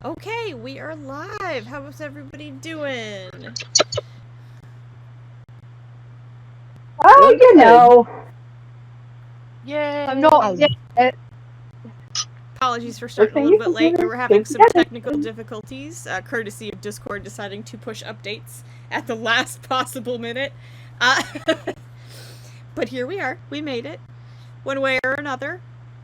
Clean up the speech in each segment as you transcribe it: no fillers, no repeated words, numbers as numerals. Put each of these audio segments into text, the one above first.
Okay, we are live. How's everybody doing? Oh, you know. Yay! I'm not yet. Apologies for First starting a thing little you bit late. consider, We're having good some together. technical difficulties, courtesy of Discord deciding to push updates at the last possible minute. Uh, but here we are. We made it. One way or another.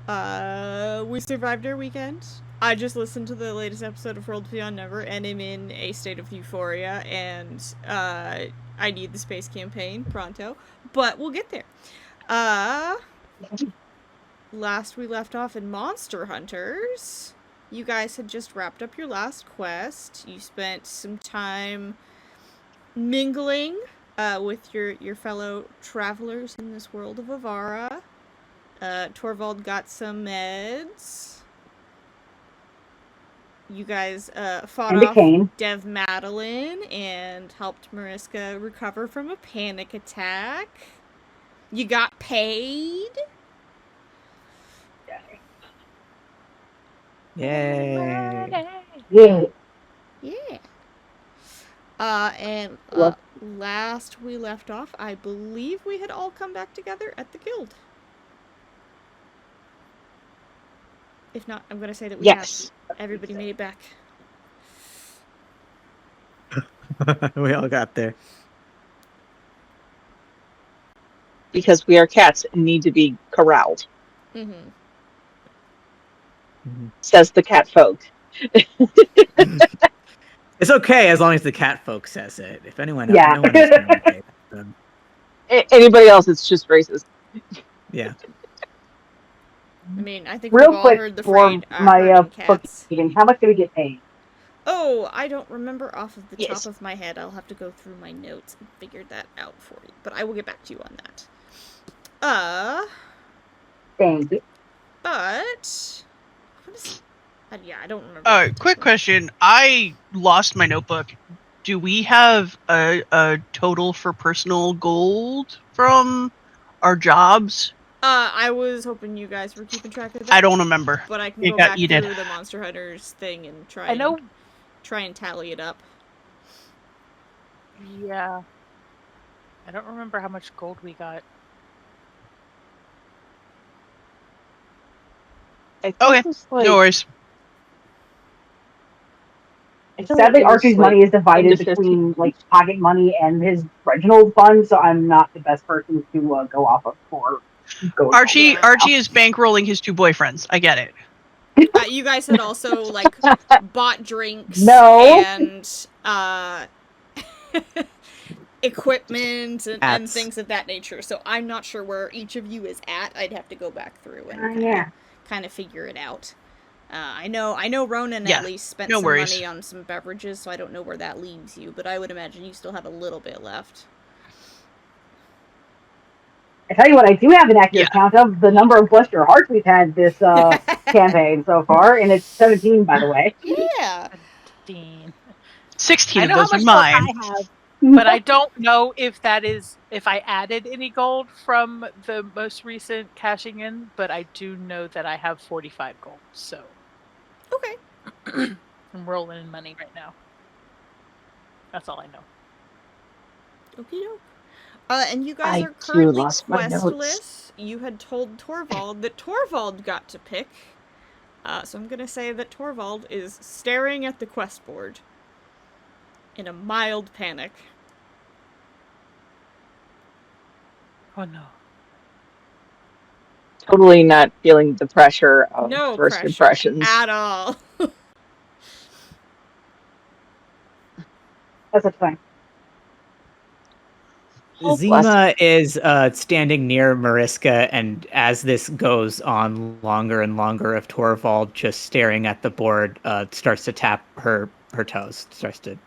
We survived our weekend. I just listened to the latest episode of World Beyond Never and am in a state of euphoria, and I need the space campaign pronto. But we'll get there. Last we left off in Monster Hunters, you guys had just wrapped up your last quest. You spent some time mingling with your fellow travelers in this world of Avara. Torvald got some meds. You guys fought And a off cane. Dev Madeline and helped Mariska recover from a panic attack. You got paid. Yay! Yeah. Yeah. And last we left off, I believe we had all come back together at the guild. If not, I'm gonna say that we have. Everybody made it back. We all got there. Because we are cats and need to be corralled, Mm-hmm. says the cat folk. It's okay as long as the cat folk says it. If anyone else, Yeah. no one else can okay them. Anybody else, it's just racist. Yeah. I mean, I think Real we've all quick heard the for phrase my herding cats. bookkeeping, how much do we get paid? Oh, I don't remember off of the Yes. top of my head. I'll have to go through my notes and figure that out for you. But I will get back to you on that. Thank you. But what is? Yeah, I don't remember. Quick question. I lost my notebook. Do we have a total for personal gold from our jobs? I was hoping you guys were keeping track of that. I don't remember. But I can go back you through did. the Monster Hunters thing and try and tally it up. Yeah. I don't remember how much gold we got. Okay, no worries. Sadly, Archie's money is divided between pocket money and his Reginald fund, so I'm not the best person to go off of for gold. Archie is bankrolling his two boyfriends. I get it. You guys had also bought drinks and equipment and things of that nature. So I'm not sure where each of you is at. I'd have to go back through and kind of figure it out. I know Ronan at least spent some money on some beverages, so I don't know where that leaves you, but I would imagine you still have a little bit left. I tell you what, I do have an accurate count of the number of bless your hearts we've had this campaign so far, and it's 17, by the way. Yeah. 16 of those are mine. I have, but I don't know if that is if I added any gold from the most recent cashing in, but I do know that I have 45 gold, so. Okay. I'm rolling in money right now. That's all I know. Okie doke. And you guys are currently questless. You had told Torvald that Torvald got to pick. So I'm gonna say that Torvald is staring at the quest board in a mild panic. Oh no. Totally not feeling the pressure of first impressions. At all. That's fine. Zima is standing near Mariska, and as this goes on longer and longer of Torvald just staring at the board, starts to tap her toes. Starts to...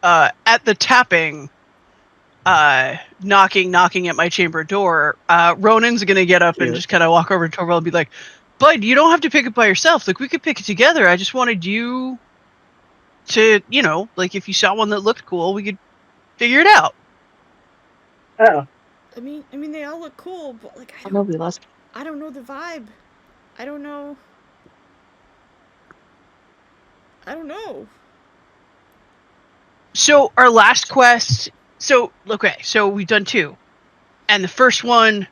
At the tapping, knocking at my chamber door, Ronan's gonna get up and just kind of walk over to Torvald and be like, "Bud, you don't have to pick it by yourself. Like, we could pick it together. I just wanted you to, if you saw one that looked cool, we could figure it out." Oh. I mean, they all look cool, but I don't know the vibe. I don't know. I don't know. So our last quest. So we've done 2, and the first one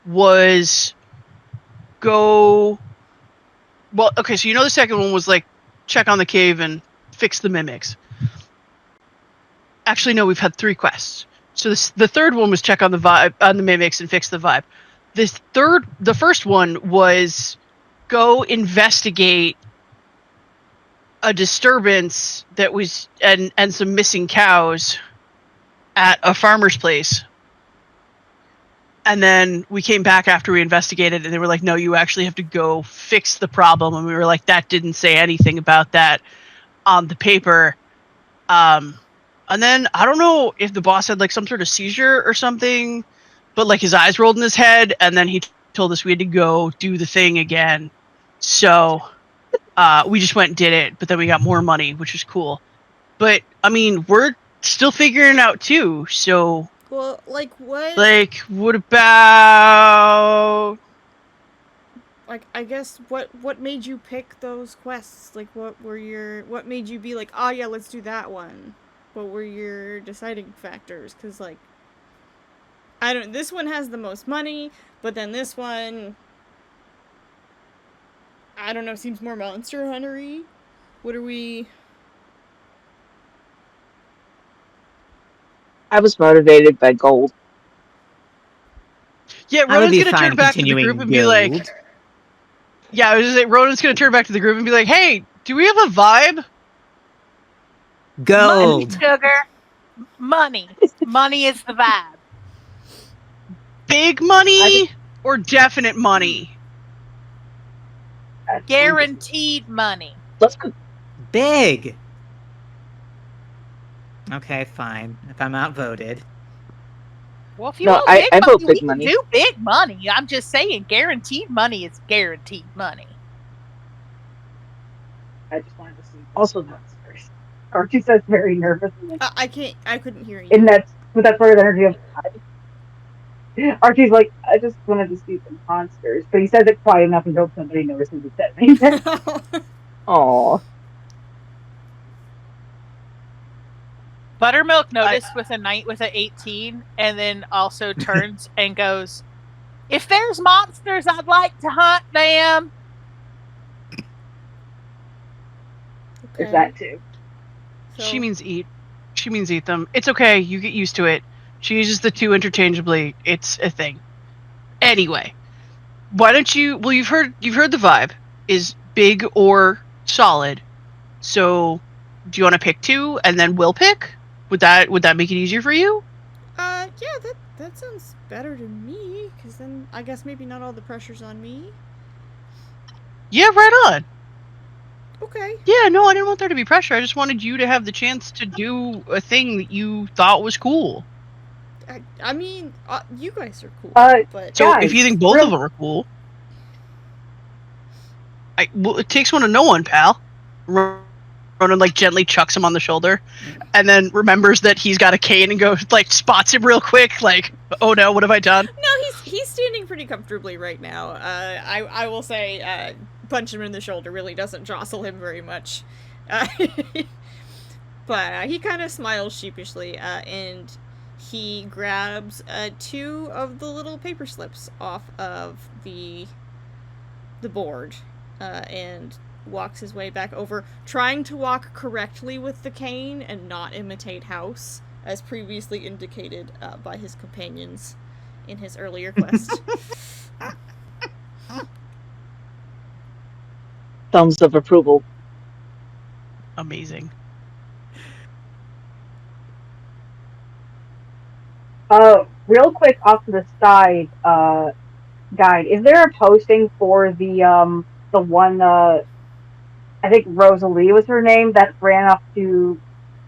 was go. Well, okay, so the second one was like check on the cave and fix the mimics. Actually, no, we've had 3 quests. So the third one was check on the mimics and fix the vibe. The first one was go investigate a disturbance that was and some missing cows at a farmer's place. And then we came back after we investigated, and they were like, no, you actually have to go fix the problem. And we were like, that didn't say anything about that on the paper. And then I don't know if the boss had like some sort of seizure or something, but like his eyes rolled in his head, and then he told us we had to go do the thing again. So we just went and did it, but then we got more money, which was cool. But I mean, we're still figuring it out too. So, Well, like what? like, what about? Like, I guess what made you pick those quests? Like, what made you be like, oh yeah, let's do that one? What were your deciding factors? Because like, this one has the most money, but then this one, I don't know, seems more Monster Hunter-y. What are we? I was motivated by gold. Yeah, I would Ronan's be gonna fine turn back to the continuing group and be like, guild. yeah, I was just saying, Ronan's gonna turn back to the group and be like, hey, do we have a vibe? Gold. Money, sugar. Money. Money is the vibe. Big money or definite money? Guaranteed money. Let's go. Big. Okay, fine. If I'm outvoted. Well, if you No, want I big vote money, big we can money. do big money. I'm just saying, guaranteed money is guaranteed money. I just wanted to see. Also, Monsters. Archie says very nervous. I couldn't hear you. And that's with that sort of energy of. Archie's like, I just wanted to see some monsters, but he says it quiet enough and hope somebody notices he said anything. aw. Buttermilk noticed with an 18, and then also turns and goes, "If there's monsters, I'd like to hunt them." There's that too. So, She means eat. She means eat them. It's okay. You get used to it. She uses the 2 interchangeably. It's a thing. Anyway, why don't you? Well, you've heard the vibe is big or solid. So, do you want to pick 2 and then we'll pick? Would that make it easier for you? yeah, that sounds better to me, because then I guess maybe not all the pressure's on me. Yeah, right on. Okay. Yeah, no, I didn't want there to be pressure. I just wanted you to have the chance to do a thing that you thought was cool. I mean, you guys are cool, but So Guys, if you think both of them are cool, well, it takes one to know one, pal. Ronan like gently chucks him on the shoulder, and then remembers that he's got a cane and goes like spots him real quick, like, oh no, what have I done? no, he's standing pretty comfortably right now. I will say, punch him in the shoulder really doesn't jostle him very much, but he kind of smiles sheepishly, and he grabs 2 of the little paper slips off of the board, and walks his way back over, trying to walk correctly with the cane and not imitate House, as previously indicated by his companions in his earlier quest. Thumbs of approval. Amazing. Real quick off to the side, guide. Is there a posting for the one I think Rosalie was her name that ran off to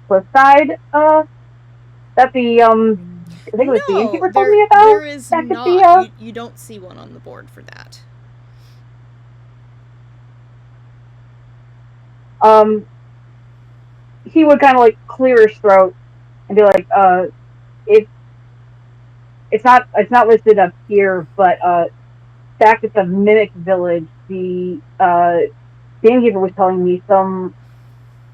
Cliffside? That the I think it was the innkeeper told me about. There is back at not. You don't see one on the board for that. He would kind of like clear his throat and be like, it's not listed up here, but back at the Mimic Village, the innkeeper was telling me some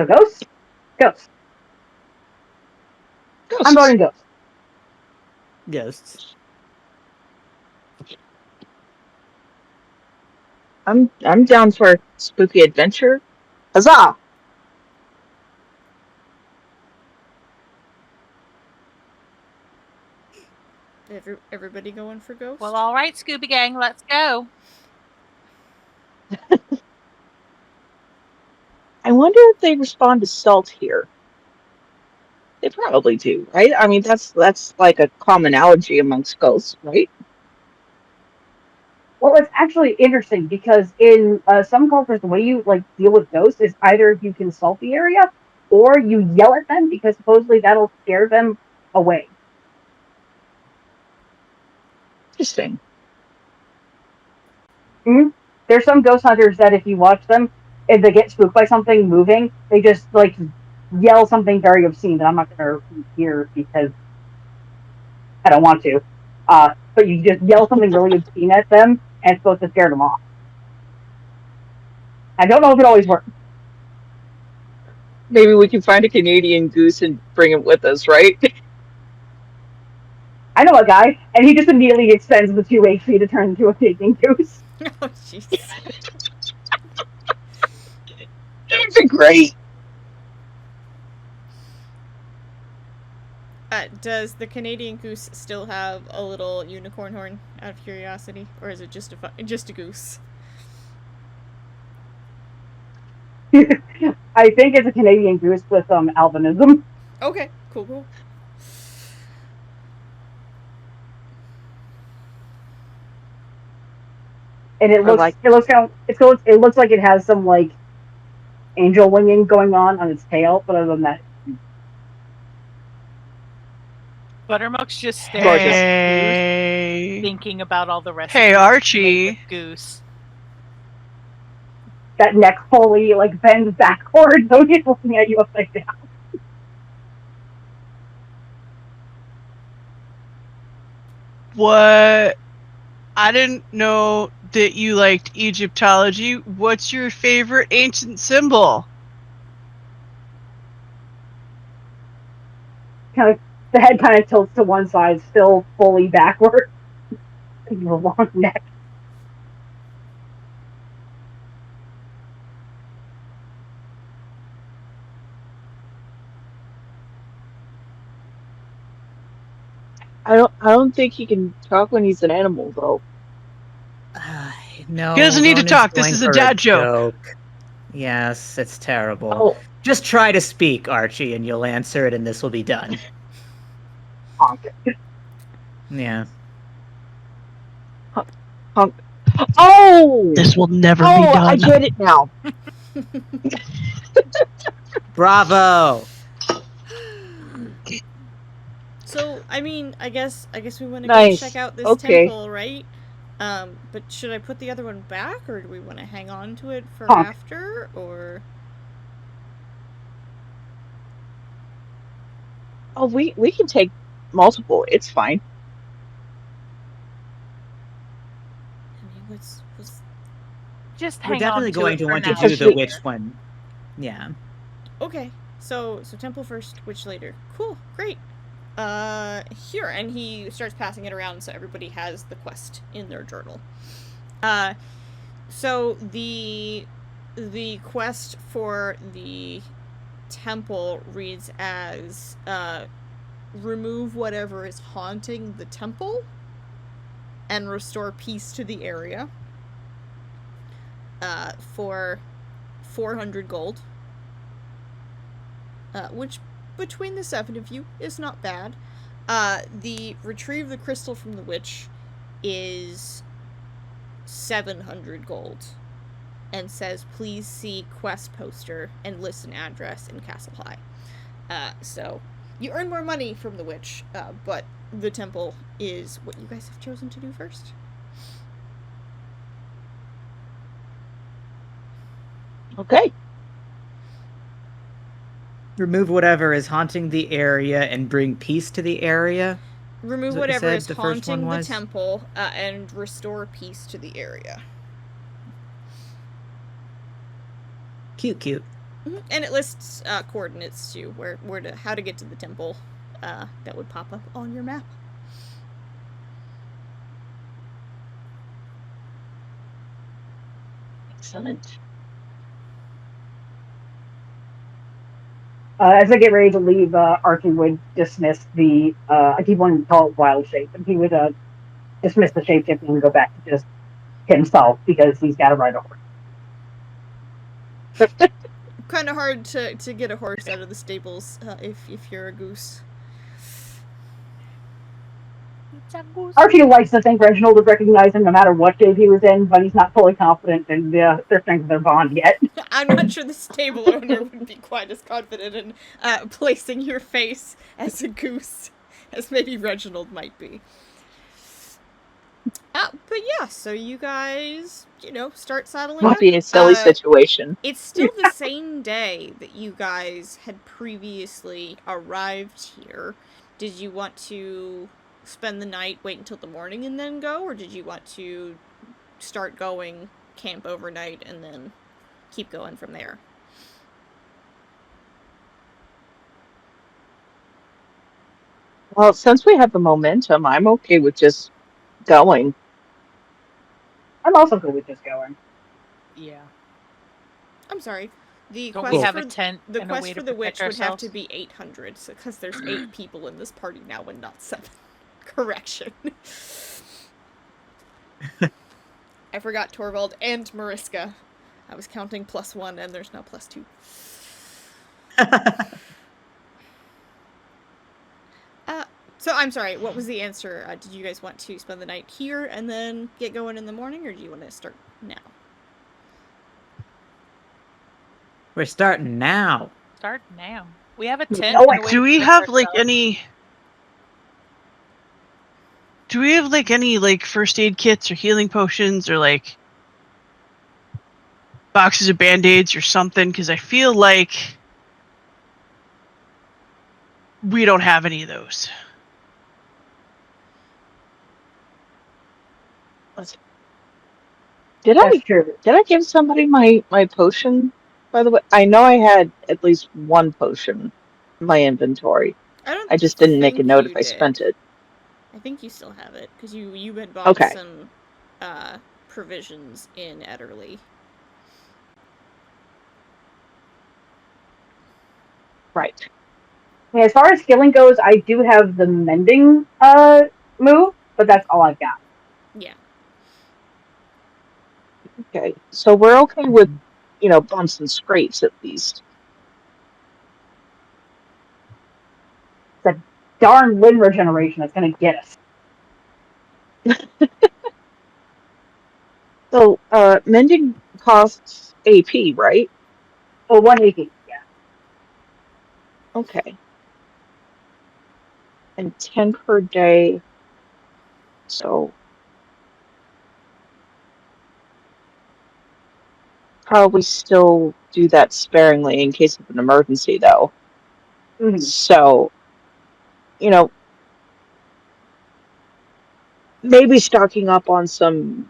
So ghosts? Ghosts. I'm voting ghosts. Ghosts. I'm down for a spooky adventure. Huzzah! Everybody going for ghosts? Well, all right, Scooby Gang, let's go. I wonder if they respond to salt here. They probably do, right? I mean, that's like a commonality amongst ghosts, right? Well, it's actually interesting because in some cultures, the way you like deal with ghosts is either you can salt the area or you yell at them because supposedly that'll scare them away. Interesting. Mm-hmm. There's some ghost hunters that if you watch them, if they get spooked by something moving, they just like yell something very obscene that I'm not going to repeat here because I don't want to. But you just yell something really obscene at them, and it's supposed to scare them off. I don't know if it always works. Maybe we can find a Canadian goose and bring it with us, right? I know a guy, and he just immediately extends the 2 HP to turn into a Canadian goose. Oh, jeez. That'd be great. Does the Canadian goose still have a little unicorn horn, out of curiosity? Or is it just a goose? I think it's a Canadian goose with albinism. Okay, cool. And it looks like it has some like angel winging going on its tail, but other than that, Buttermilk's just staring at Goose, Hey, thinking about all the recipes. hey, made Archie. with Goose. that neck fully like bends backward, so he's looking at you upside down. What? I didn't know that you liked Egyptology. What's your favorite ancient symbol? Kind of, the head kind of tilts to one side, still fully backward. The long neck. I don't think he can talk when he's an animal, though. No. He doesn't need to Ronan's talk. This going is a for dad joke. Yes, it's terrible. Oh, Just try to speak, Archie, and you'll answer it, and this will be done. Honk. Yeah. oh! This will never be Oh, done. I get it now. Bravo! So, I mean, I guess we want to Nice. go check out this Okay. temple, right? But should I put the other one back, or do we want to hang on to it for Honk. after, or... Oh, we can take multiple. It's fine. I mean, what's... Just We're hang definitely on to going it to for want now. to do the witch one. Yeah. Okay, so temple first, witch later. Cool, great. Here, and he starts passing it around so everybody has the quest in their journal. So the quest for the temple reads as, remove whatever is haunting the temple and restore peace to the area, for 400 gold. Which, between the 7 of you, is not bad. The retrieve the crystal from the witch is 700 gold. And says, please see quest poster and list an address in Castle High. So, you earn more money from the witch, but the temple is what you guys have chosen to do first. Okay. Remove whatever is haunting the area and bring peace to the area. Remove Is what you whatever said is the first one haunting the was? temple, and restore peace to the area. Cute. And it lists coordinates too, how to get to the temple. That would pop up on your map. Excellent. As I get ready to leave, Archie would dismiss the. I keep wanting to call it wild shape, and he would dismiss the shapeshifting and go back to just himself because he's got to ride a horse. Kind of hard to get a horse out of the stables if you're a goose. Archie likes to think Reginald would recognize him no matter what shape he was in, but he's not fully confident in their strength of their bond yet. I'm not sure the stable owner would be quite as confident in placing your face as a goose as maybe Reginald might be. But yeah, so you guys, start saddling Might up. be a silly situation. It's still the same day that you guys had previously arrived here. Did you want to spend the night, wait until the morning, and then go? Or did you want to start going, camp overnight, and then keep going from there? Well, since we have the momentum, I'm okay with just going. I'm also good with just going. Yeah. I'm sorry. The Don't quest we have for a tent the and a quest way for to the witch protect would have to ourselves? be 800, because there's 8 people in this party now and not 7. Correction. I forgot Torvald and Mariska. I was counting +1 and there's now +2. So I'm sorry, what was the answer? Did you guys want to spend the night here and then get going in the morning, or do you want to start now? We're starting now. Start now. We have a tent. Oh, and a way Do to we protect have like ourselves. any? Do we have like any like first aid kits or healing potions or like boxes of band-aids or something? Because I feel like we don't have any of those. Did That's true. I give somebody my potion? By the way, I know I had at least one potion in my inventory. I just didn't make a note if I spent it. I think you still have it, because you had bought Okay. some provisions in Ederly. Right. Yeah, as far as skilling goes, I do have the mending move, but that's all I've got. Yeah. Okay. So we're okay with, bumps and scrapes at least. It's a darn wind regeneration that's going to get us. So, mending costs AP, right? Oh, 180, yeah. Okay. And 10 per day. So probably still do that sparingly in case of an emergency, though. Mm-hmm. So, maybe stocking up on some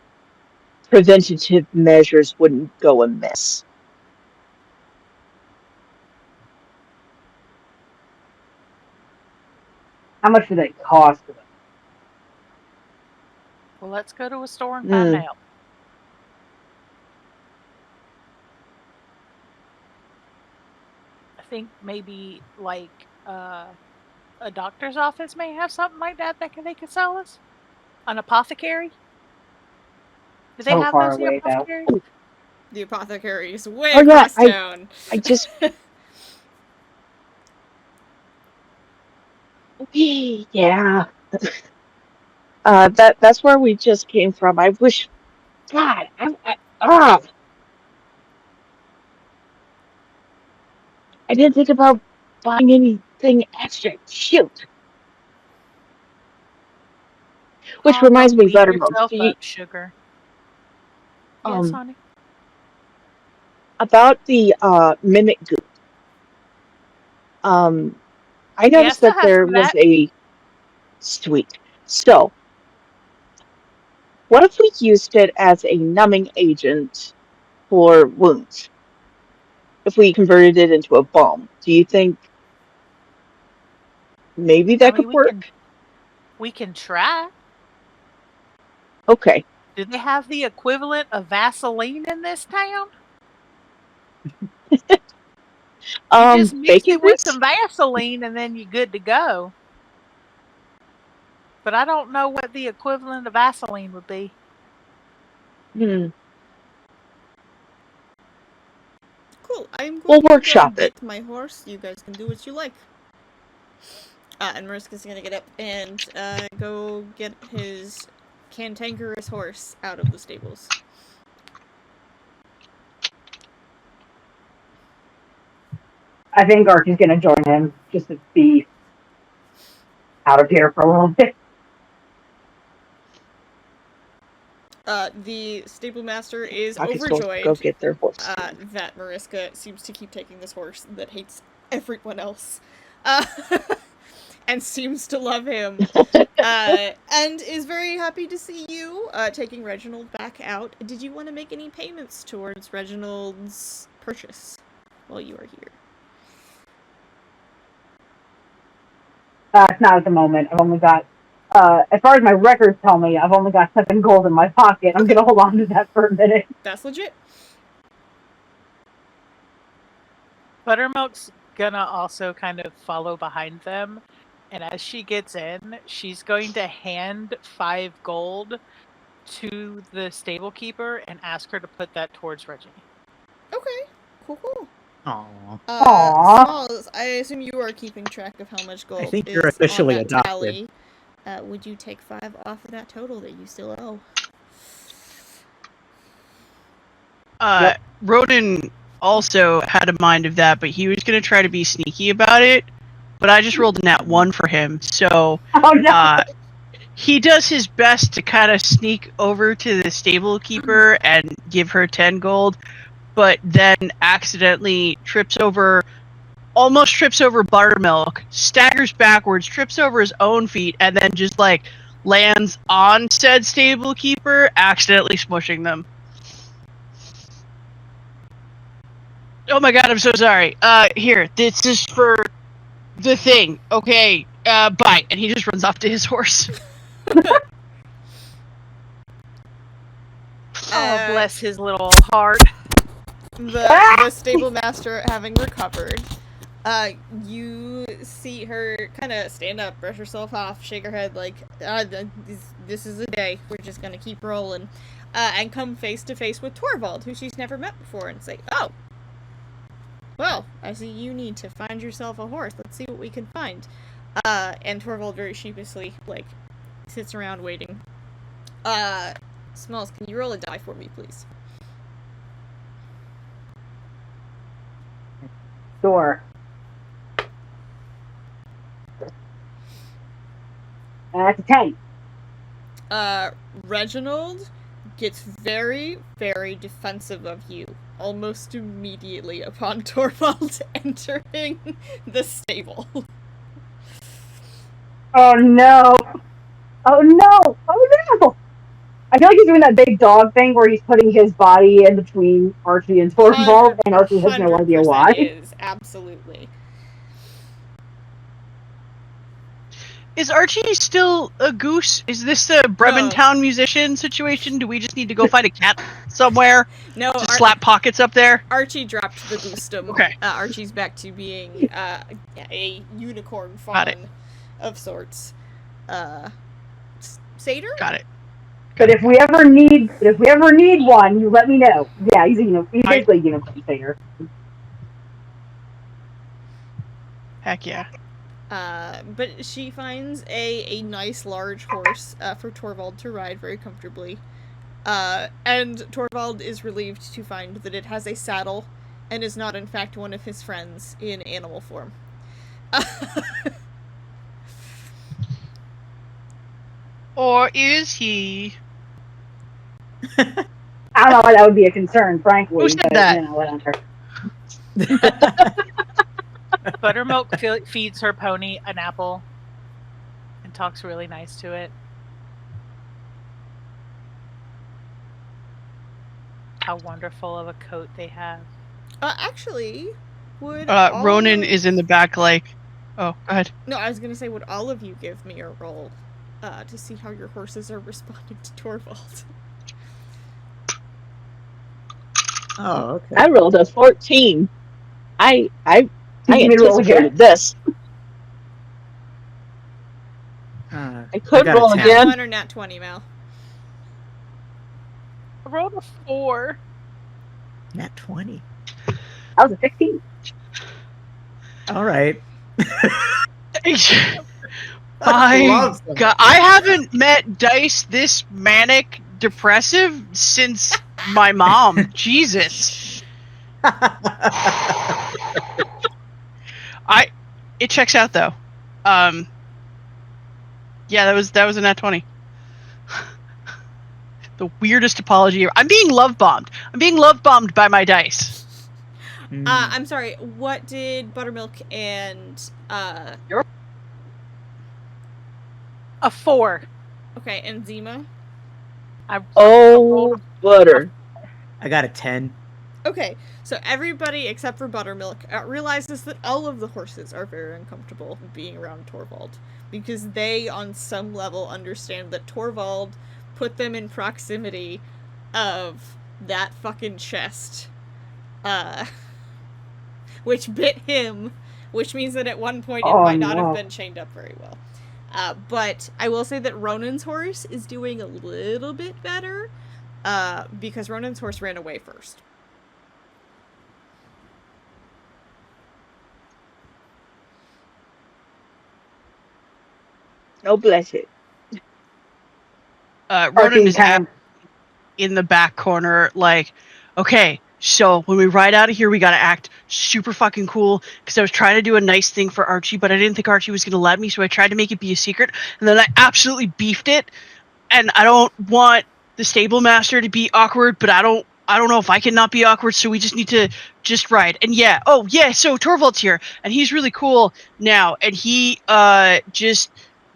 preventative measures wouldn't go amiss. How much do they cost? Well, let's go to a store and find out. I think maybe like a doctor's office may have something like that they could sell us. An apothecary. Do they So have far those away, though. apothecaries? The apothecary is way Oh, yeah, across town. I just. Yeah. That's where we just came from. I wish. God. I didn't think about buying anything extra. Shoot. Which reminds me, Beat Buttermilk, yourself up, sugar. Yes, honey. about the mimic goop. I noticed that there was a sweet. So, what if we used it as a numbing agent for wounds? if we converted it into a bomb, do you think maybe that could work? We can try. Okay. Do they have the equivalent of Vaseline in this town? You just mix bacon it with grease? some Vaseline and then you're good to go. But I don't know what the equivalent of Vaseline would be. Cool. I'm going We'll to go workshop it. get my horse. You guys can do what you like. And Mariska's gonna get up and go get his cantankerous horse out of the stables. I think Archie's gonna join him just to be out of here for a little bit. The stable master is Pocket's overjoyed go get their horse. that Mariska seems to keep taking this horse that hates everyone else. And seems to love him. And is very happy to see you taking Reginald back out. Did you want to make any payments towards Reginald's purchase while you are here? It's not at the moment. I've only got, as far as my records tell me, I've only got 7 gold in my pocket. I'm gonna hold on to that for a minute. That's legit. Buttermilk's gonna also kind of follow behind them, and as she gets in, she's going to hand 5 gold to the stable keeper and ask her to put that towards Reggie. Okay, cool. Aww. Smalls, I assume you are keeping track of how much gold I think is you're officially on that adopted. tally. Would you take 5 off of that total that you still owe? Yep. Roden also had a mind of that, but he was going to try to be sneaky about it. But I just rolled a nat 1 for him, so Oh no! he does his best to kind of sneak over to the stable keeper and give her 10 gold, but then accidentally almost trips over Buttermilk, staggers backwards, trips over his own feet, and then just like lands on said stable keeper, accidentally smushing them. Oh my god, I'm so sorry. Here, this is for the thing. Okay, bye. And he just runs off to his horse. Oh, bless his little heart. The stable master having recovered, you see her kind of stand up, brush herself off, shake her head like, this is a day, we're just gonna keep rolling, and come face to face with Torvald, who she's never met before, and say, oh, well, I see you need to find yourself a horse, let's see what we can find. And Torvald very sheepishly, like, sits around waiting. Smalls, can you roll a die for me, please? Sure. That's a 10. Reginald gets very, very defensive of you almost immediately upon Torvald entering the stable. Oh no! Oh no! Oh no! I feel like he's doing that big dog thing where he's putting his body in between Archie and Torvald, and Archie has no idea why. Is, absolutely. Is Archie still a goose? Is this a Bremen Town musician situation? Do we just need to go find a cat somewhere? No, to slap pockets up there? Archie dropped the goostum. Okay. Archie's back to being a unicorn fawn of sorts. Satyr? Got it. But if we ever need one, you let me know. Yeah, he's basically a unicorn satyr. Heck yeah. But she finds a nice large horse for Torvald to ride very comfortably. And Torvald is relieved to find that it has a saddle and is not in fact one of his friends in animal form. Or is he? I don't know why that would be a concern, frankly. Who said that? You know, whatever. Buttermilk feeds her pony an apple and talks really nice to it. How wonderful of a coat they have. Actually, would Ronan is in the back, like, oh, go ahead. No, I was gonna say, would all of you give me a roll to see how your horses are responding to Torvald? Oh, okay. I rolled a 14. I me roll anticipated this. I could got a roll 10. Nat again. 1 or nat 20, Mal? I rolled a 4. Nat 20. That was a 16. All right. My God, I haven't met Dice this manic depressive since my mom. Jesus. It checks out though. Yeah, that was a nat 20. The weirdest apology ever. I'm being love bombed. I'm being love bombed by my dice. I'm sorry, what did Buttermilk and A 4. okay, and Zima? Oh, butter. I got a 10. Okay, so everybody except for Buttermilk realizes that all of the horses are very uncomfortable being around Torvald, because they, on some level, understand that Torvald put them in proximity of that fucking chest, which bit him, which means that at one point it might not have been chained up very well. But I will say that Ronan's horse is doing a little bit better, because Ronan's horse ran away first. No, bless it. Ronan is in the back corner, like, okay, so when we ride out of here, we gotta act super fucking cool, because I was trying to do a nice thing for Archie, but I didn't think Archie was gonna let me, so I tried to make it be a secret, and then I absolutely beefed it, and I don't want the stable master to be awkward, but I don't know if I can not be awkward, so we just need to just ride. And yeah, so Torvald's here, and he's really cool now, and he just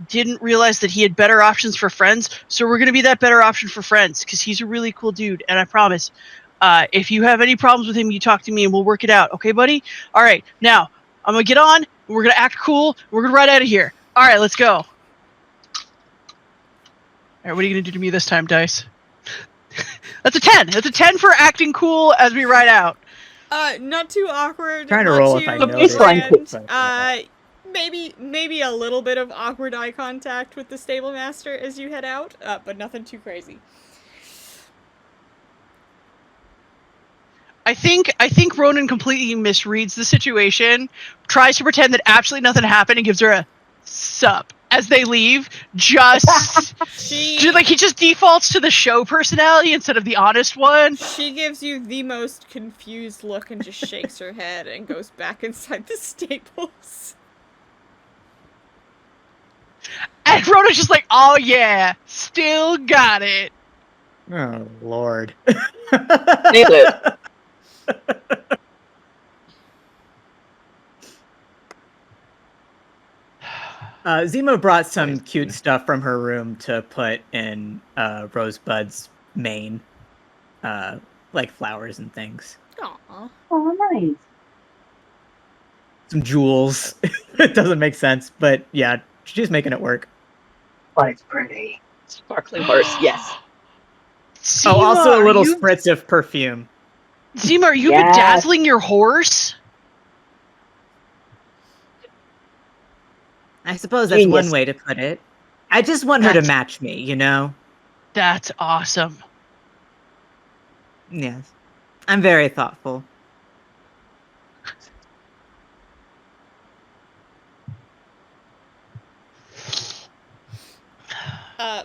didn't realize that he had better options for friends, so we're gonna be that better option for friends, because he's a really cool dude, and I promise, if you have any problems with him, you talk to me and we'll work it out, okay, buddy? Alright, now, I'm gonna get on, we're gonna act cool, we're gonna ride out of here. Alright, let's go. Alright, what are you gonna do to me this time, Dice? That's a 10! That's a 10 for acting cool as we ride out. Not too awkward. Trying to not roll too if I know grand. Maybe a little bit of awkward eye contact with the stable master as you head out, but nothing too crazy. I think Ronan completely misreads the situation, tries to pretend that absolutely nothing happened, and gives her a sup as they leave. Just he just defaults to the show personality instead of the honest one. She gives you the most confused look and just shakes her head and goes back inside the stables. And Ronan's just like, oh yeah, still got it. Oh, Lord. Nailed it. Zima brought some cute stuff from her room to put in Rosebud's mane, like flowers and things. Aww. Oh, nice. Some jewels. It doesn't make sense, but yeah, she's making it work. But it's pretty. Sparkling horse, yes. Zima, also a little spritz of perfume. Zima, are you bedazzling your horse? I suppose that's one way to put it. I just want her to match me, you know? That's awesome. Yes. I'm very thoughtful.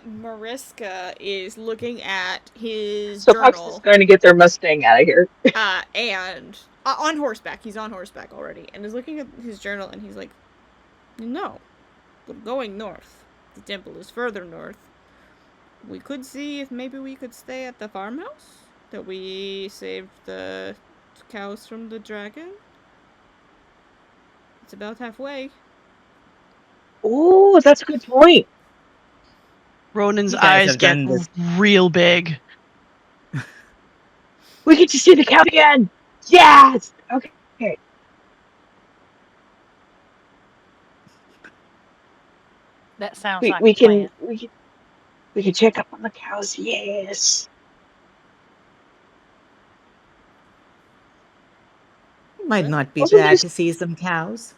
Mariska is looking at his so journal. Fox is going to get their Mustang out of here. And on horseback. He's on horseback already. And is looking at his journal and he's like, no, we're going north. The temple is further north. We could see if maybe we could stay at the farmhouse that we saved the cows from the dragon. It's about halfway. Oh, that's a good point. Ronan's eyes get real big. We get to see the cow again. Yes! Okay. That sounds We like we a plan. can we can we can check up on the cows. Yes. Might not be Also, bad there's to see some cows.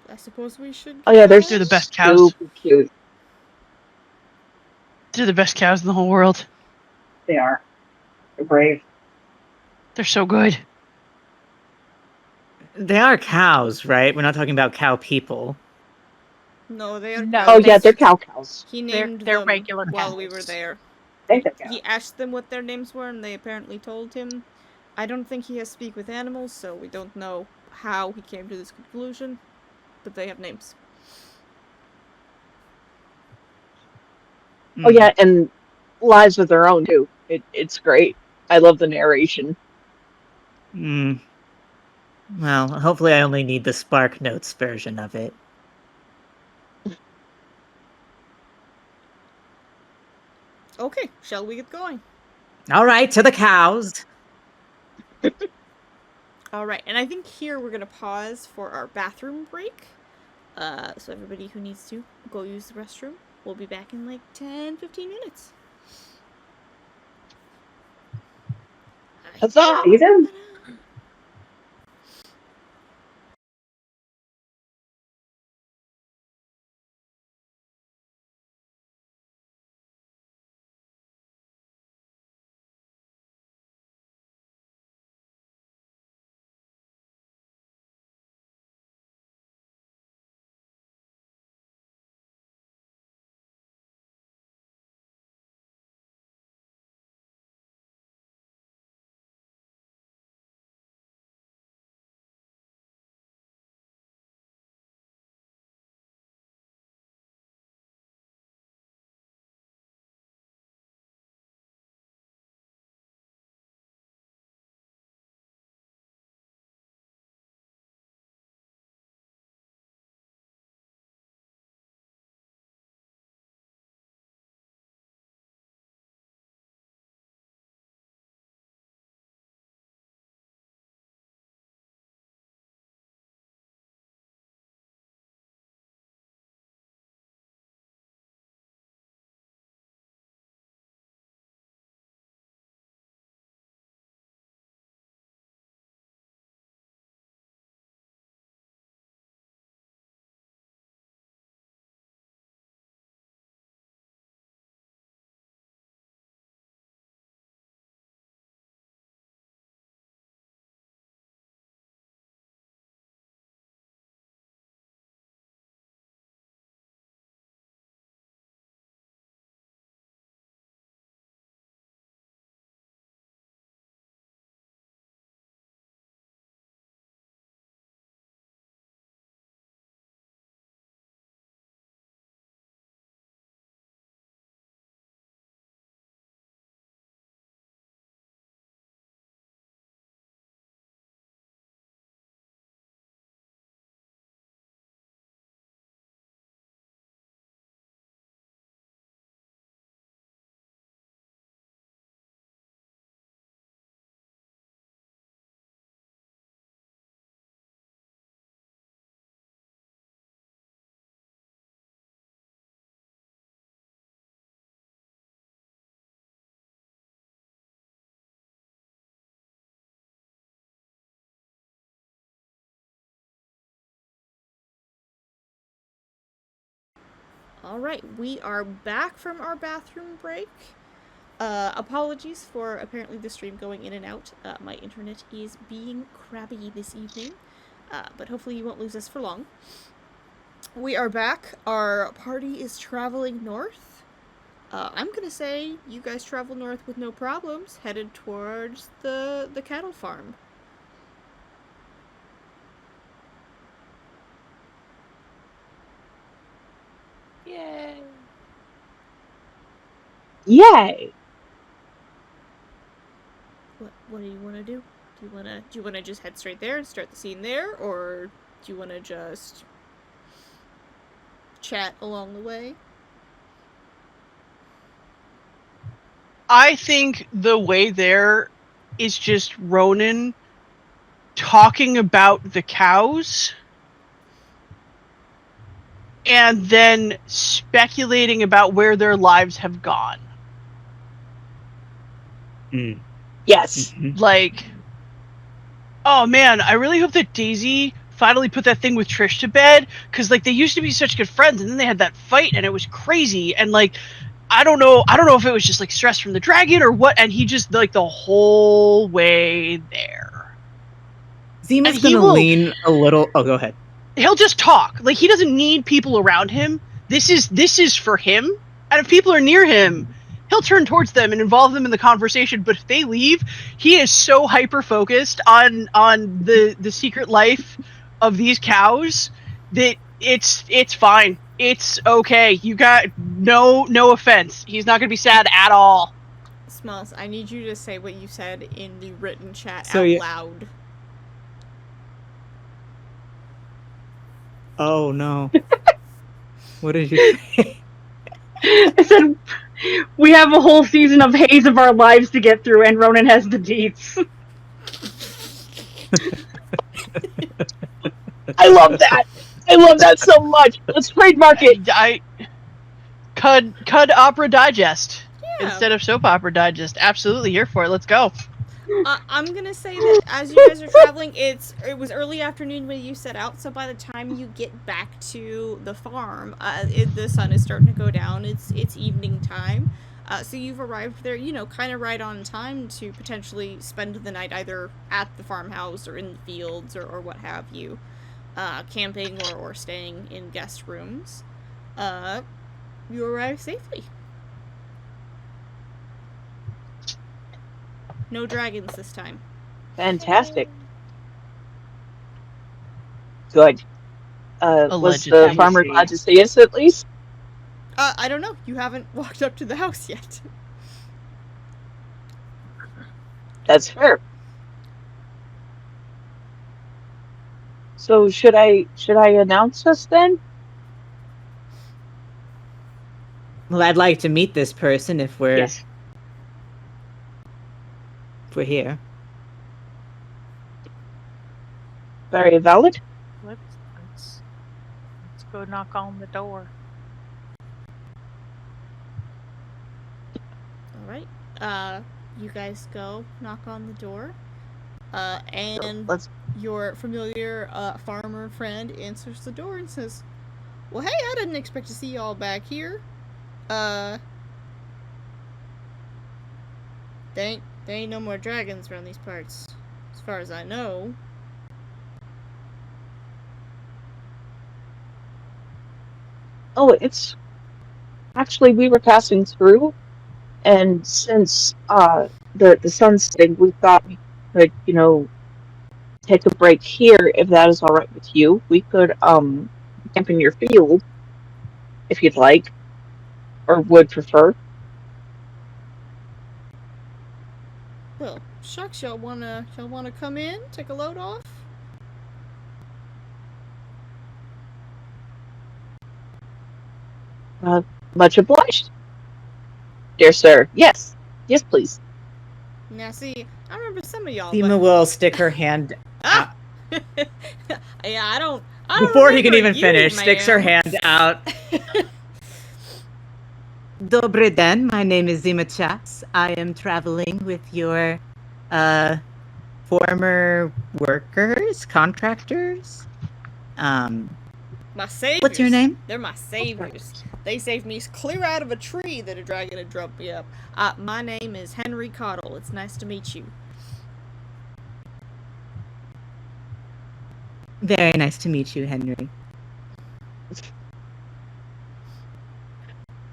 I suppose we should oh yeah, they're They're the go. best cows. super cute. They're the best cows in the whole world. They are. They're brave. They're so good. They are cows, right? We're not talking about cow people. No, they are No, Oh cows. yeah, they're cows. He They're named they're them regular while cows. we were there. I think they're cows. He asked them what their names were, and they apparently told him. I don't think he has speak with animals, so we don't know how he came to this conclusion, but they have names. Oh yeah, and lives of their own too. It's great. I love the narration. Hmm. Well, hopefully I only need the Spark Notes version of it. Okay, shall we get going? All right, to the cows. Alright, and I think here we're gonna pause for our bathroom break. So everybody who needs to go use the restroom, we'll be back in like 10-15 minutes. Huzzah! See them? Alright, we are back from our bathroom break. Apologies for apparently the stream going in and out. My internet is being crabby this evening, but hopefully you won't lose us for long. We are back. Our party is traveling north. I'm gonna say you guys travel north with no problems, headed towards the cattle farm. Yay! Yay! What do you want to do? Do you wanna just head straight there and start the scene there, or do you wanna just chat along the way? I think the way there is just Ronan talking about the cows and then speculating about where their lives have gone. Mm. Yes. Mhm. Like, oh man, I really hope that Daisy finally put that thing with Trish to bed, because like they used to be such good friends, and then they had that fight, and it was crazy. And like, I don't know if it was just like stress from the dragon or what. And he just like the whole way there. Zima's And he gonna will. lean a little. Oh, go ahead. He'll just talk. Like he doesn't need people around him. This is for him. And if people are near him, he'll turn towards them and involve them in the conversation. But if they leave, he is so hyper focused on the secret life of these cows that it's fine. It's okay. You got no offense. He's not gonna be sad at all. Smalls, I need you to say what you said in the written chat So out you- loud. Oh no. What did you say? I said, we have a whole season of Haze of our lives to get through, and Ronan has the deets. I love that. I love that so much. Let's trademark it. Cud Opera Digest Yeah. instead of Soap Opera Digest. Absolutely here for it. Let's go. I'm gonna say that as you guys are traveling, it was early afternoon when you set out, so by the time you get back to the farm, the sun is starting to go down. It's evening time, so you've arrived there, kind of right on time to potentially spend the night either at the farmhouse or in the fields or what have you, camping or staying in guest rooms. You arrive safely. No dragons this time. Fantastic. Good. Was Allegedly. the farmer glad to see us at least? I don't know. You haven't walked up to the house yet. That's fair. So should I announce us then? Well, I'd like to meet this person if we're Yes. here. Very valid. Let's go knock on the door. Alright. You guys go knock on the door. And your familiar farmer friend answers the door and says, "Well, hey, I didn't expect to see y'all back here. They ain't no more dragons around these parts, as far as I know." Oh, it's actually we were passing through, and since the sun's setting, we thought we could, take a break here if that is all right with you. We could camp in your field if you'd like, or would prefer. Well, shucks, y'all wanna come in, take a load off? Much obliged, dear sir. Yes, please. Now, see, I remember some of y'all. Zima will stick her hand out. Yeah, I don't Before he can remember even you, finish, sticks her ma'am. hand out. Dobre den, my name is Zima Chas. I am traveling with your former workers, contractors. My saviors. What's your name? They're my saviors. They saved me clear out of a tree that a dragon had drugged me up. My name is Henry Cottle. It's nice to meet you. Very nice to meet you, Henry.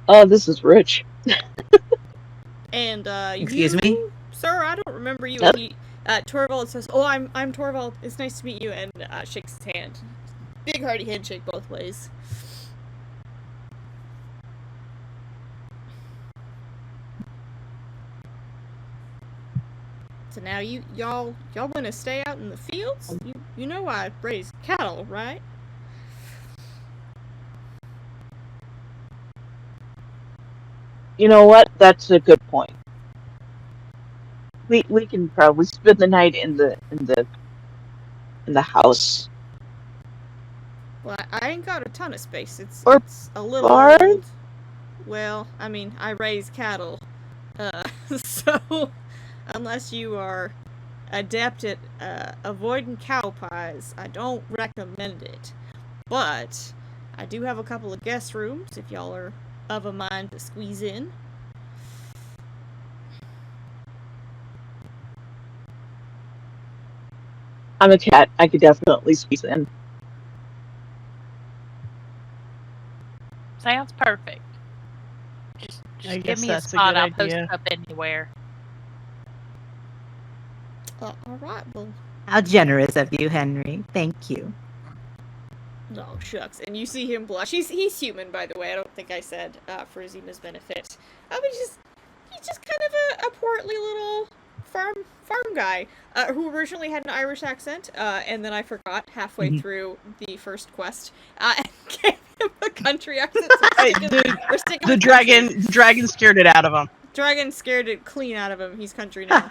Oh, this is rich. And Excuse me? Sir, I don't remember you. Yep. Torvald says, "Oh, I'm Torvald. It's nice to meet you," and shakes his hand. Big hearty handshake both ways. So now y'all want to stay out in the fields? You know I raise cattle, right? You know what? That's a good point. We can probably spend the night in the house Well, I ain't got a ton of space. or It's a little barn. old. Well, I mean, I raise cattle, so unless you are adept at avoiding cow pies, I don't recommend it. But I do have a couple of guest rooms if y'all are of a mind to squeeze in. I'm a cat. I could definitely squeeze in. Sounds perfect. Just I give guess me a that's a spot. good I'll post idea. up anywhere. Alright, well. How generous of you, Henry. Thank you. Oh, shucks. And you see him blush. He's human, by the way. I don't think I said, for Zima's benefit. He's just kind of a portly little farm guy, who originally had an Irish accent, and then I forgot halfway through the first quest, and gave him a country accent. So we're sticking The with country. dragon scared it out of him. Dragon scared it clean out of him. He's country now.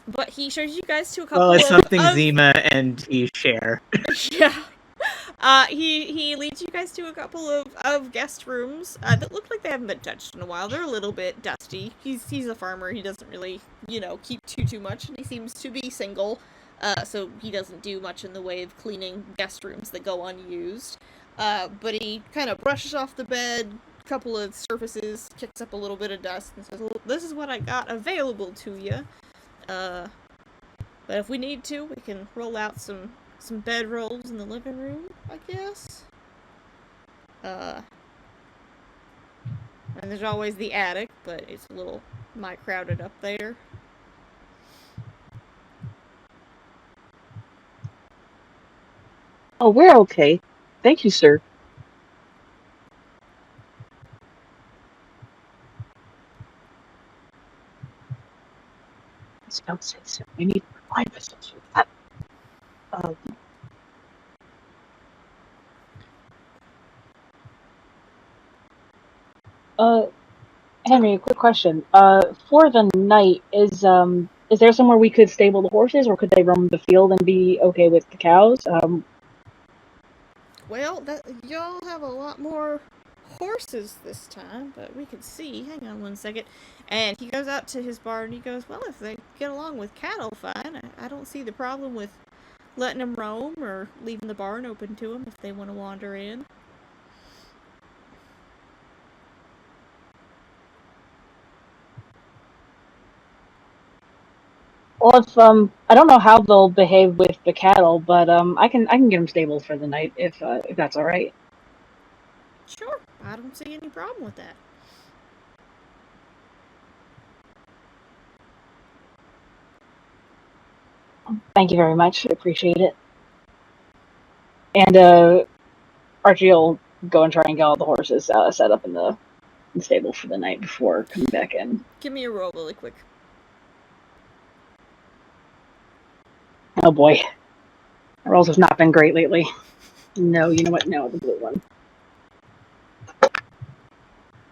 But he shows you guys to a couple Well, it's something of Zima and he share. yeah. He leads you guys to a couple of guest rooms that look like they haven't been touched in a while. They're a little bit dusty. He's a farmer. He doesn't really, keep too much, and he seems to be single. So he doesn't do much in the way of cleaning guest rooms that go unused. But he kind of brushes off the bed, a couple of surfaces, kicks up a little bit of dust, and says, well, "This is what I got available to you. But if we need to, we can roll out some bedrolls in the living room, I guess. And there's always the attic, but it's a little crowded up there. Oh, we're okay. Thank you, sir. Don't say so. We need to remind ourselves of that. Henry, a quick question. For the night, is there somewhere we could stable the horses, or could they roam the field and be okay with the cows? Well, y'all have a lot more horses this time, but we can see. Hang on one second. And he goes out to his barn and he goes, well, if they get along with cattle fine, I don't see the problem with letting them roam or leaving the barn open to them if they want to wander in. Well, if I don't know how they'll behave with the cattle, but I can get them stabled for the night if that's all right. Sure, I don't see any problem with that. Thank you very much. I appreciate it. And Archie will go and try and get all the horses set up in the stable for the night before coming back in. Give me a roll really quick. Oh boy. Our rolls have not been great lately. No, you know what? No, the blue one.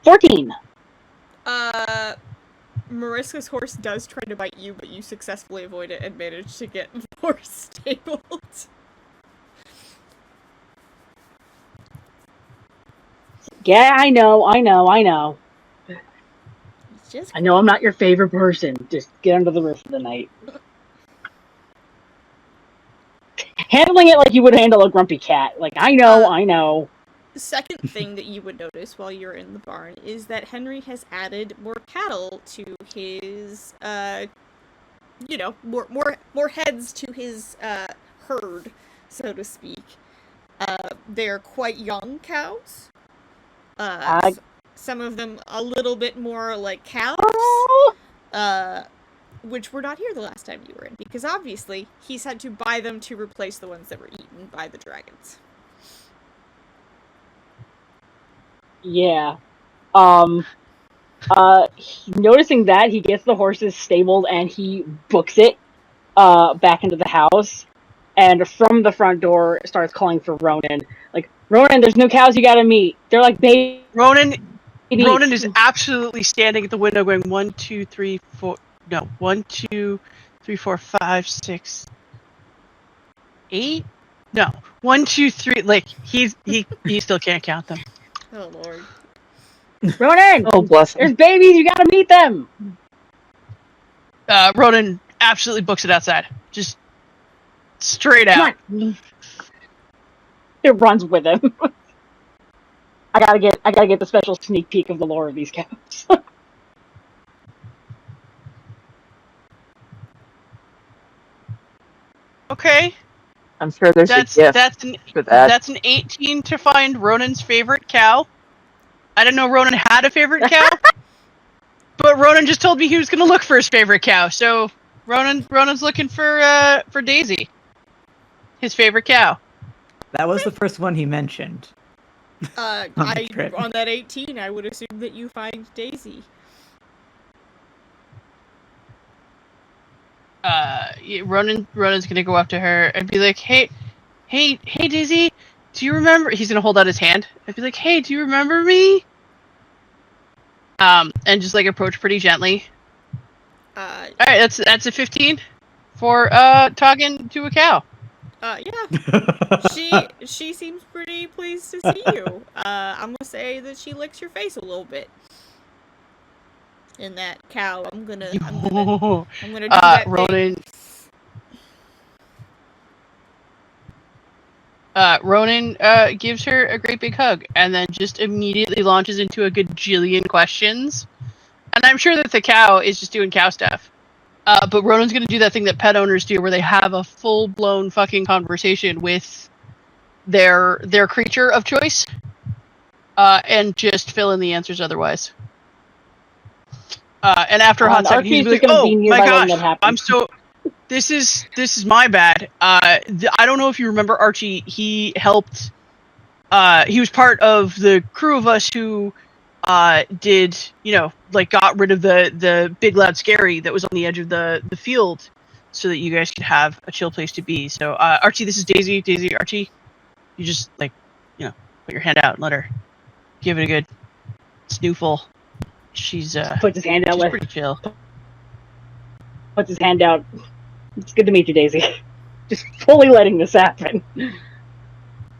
14! Mariska's horse does try to bite you, but you successfully avoid it and manage to get the horse stabled. Yeah, I know. Just I know I'm not your favorite person. Just get under the roof for the night. Handling it like you would handle a grumpy cat. Like, I know. The second thing that you would notice while you're in the barn is that Henry has added more cattle to his, more heads to his, herd, so to speak. They're quite young cows. Some of them a little bit more like calves. Which were not here the last time you were in, because obviously he's had to buy them to replace the ones that were eaten by the dragons. Yeah. Noticing that, he gets the horses stabled and he books it back into the house, and from the front door starts calling for Ronan. Like, Ronan, there's no cows you gotta meet. They're like baby. Ronan Ronan is absolutely standing at the window going 1, 2, 3, 4. No, 1, 2, 3, 4, 5, 6, 8. No, 1, 2, 3. Like he still can't count them. Oh Lord. Ronan! Oh, bless him. There's babies, you gotta meet them! Ronan absolutely books it outside. Just straight out. Come on! It runs with him. I gotta get the special sneak peek of the lore of these cows. Okay. I'm sure there's a gift for that. That's an 18 to find Ronan's favorite cow. I didn't know Ronan had a favorite cow. But Ronan just told me he was going to look for his favorite cow. So Ronan's looking for Daisy. His favorite cow. That was the first one he mentioned. On that 18, I would assume that you find Daisy. Ronan's gonna go up to her and be like, hey Daisy, do you remember? He's gonna hold out his hand and be like, hey, do you remember me? And just like approach pretty gently. All right, that's a 15 for talking to a cow. Yeah. She seems pretty pleased to see you. I'm gonna say that she licks your face a little bit. In that cow, I'm gonna do that Ronan. thing. Ronan gives her a great big hug and then just immediately launches into a gajillion questions. And I'm sure that the cow is just doing cow stuff. But Ronan's gonna do that thing that pet owners do where they have a full-blown fucking conversation with their creature of choice. And just fill in the answers otherwise. And after a hot second, he's like, "Oh my gosh, I'm so. This is my bad. I don't know if you remember Archie. He helped. He was part of the crew of us who did, got rid of the big loud scary that was on the edge of the field, so that you guys could have a chill place to be. So Archie, this is Daisy. Daisy, Archie, you just put your hand out and let her give it a good snoofle. She's puts his hand out. She's pretty chill. Puts his hand out. It's good to meet you, Daisy. Just fully letting this happen.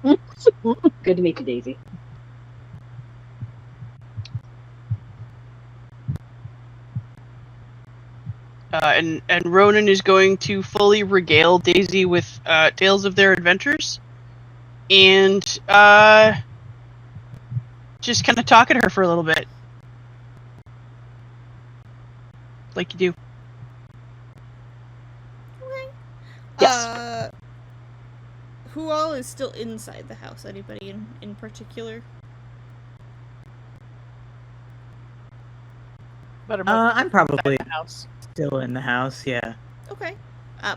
Good to meet you, Daisy. And Ronan is going to fully regale Daisy with tales of their adventures, and just kind of talk at her for a little bit. Like you do. Okay. Yes. Who all is still inside the house? Anybody in particular? I'm probably the house. still in the house, yeah. Okay.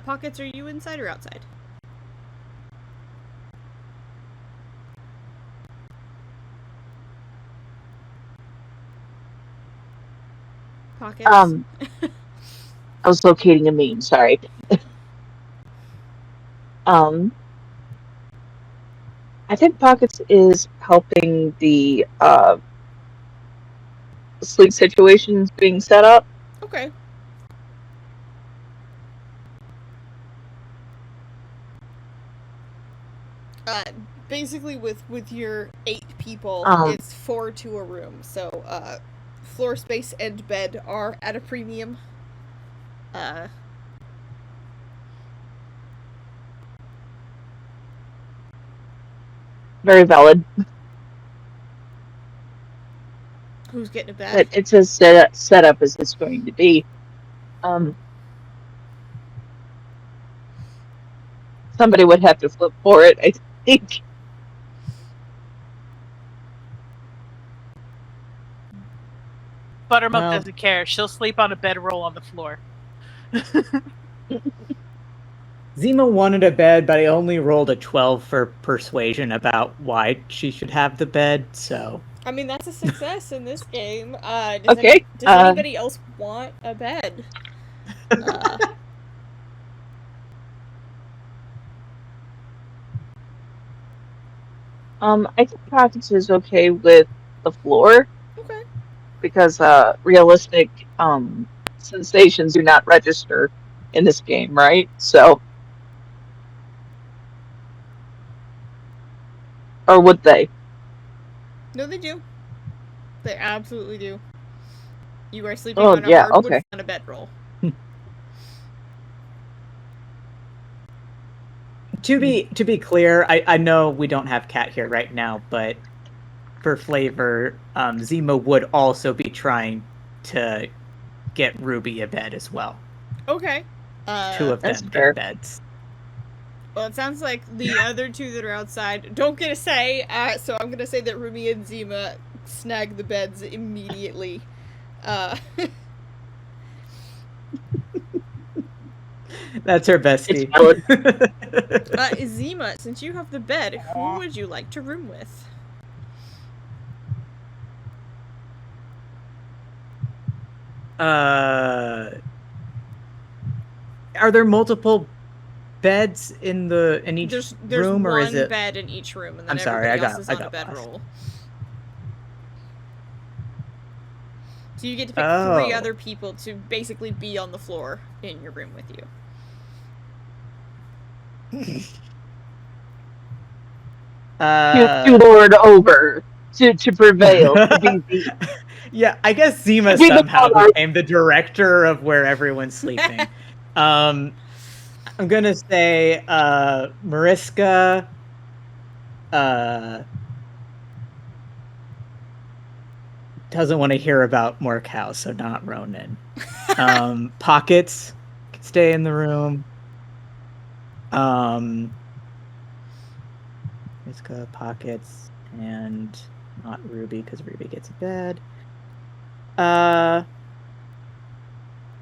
Pockets, are you inside or outside? Pockets? I was locating a meme, sorry. I think Pockets is helping the sleep situations being set up. Okay. Basically with your 8 people, it's 4 to a room. So, floor space and bed are at a premium. Very valid. Who's getting a bed? But it's as set up as it's going to be. Somebody would have to flip for it, I think. Buttermilk doesn't care. She'll sleep on a bedroll on the floor. Zima wanted a bed, but I only rolled a 12 for persuasion about why she should have the bed, so... I mean, that's a success in this game. Does anybody else want a bed? I think Pockets is okay with the floor. Okay. because realistic sensations do not register in this game, right? So, or would they? No, they do. They absolutely do. You are sleeping Oh on a yeah, hardwood okay. on a bedroll. To be clear, I know we don't have Cat here right now, but for flavor, Zima would also be trying to get Ruby a bed as well. Okay. Two of That's them fair. get beds. Well, it sounds like the other two that are outside don't get a say, so I'm gonna say that Ruby and Zima snag the beds immediately. That's her bestie. It's valid. Zima, since you have the bed, who would you like to room with? Are there multiple beds in each There's room, or is one it? bed in each room, and then I'm sorry, everybody I else got is on a lost. bedroll. So you get to pick 3 other people to basically be on the floor in your room with you. To lord over, to prevail, to be the Yeah, I guess Zima be the somehow monarch. became the director of where everyone's sleeping. I'm gonna say Mariska, doesn't want to hear about more cows, so not Ronan. Pockets can stay in the room. Mariska, Pockets, and not Ruby, because Ruby gets a bed.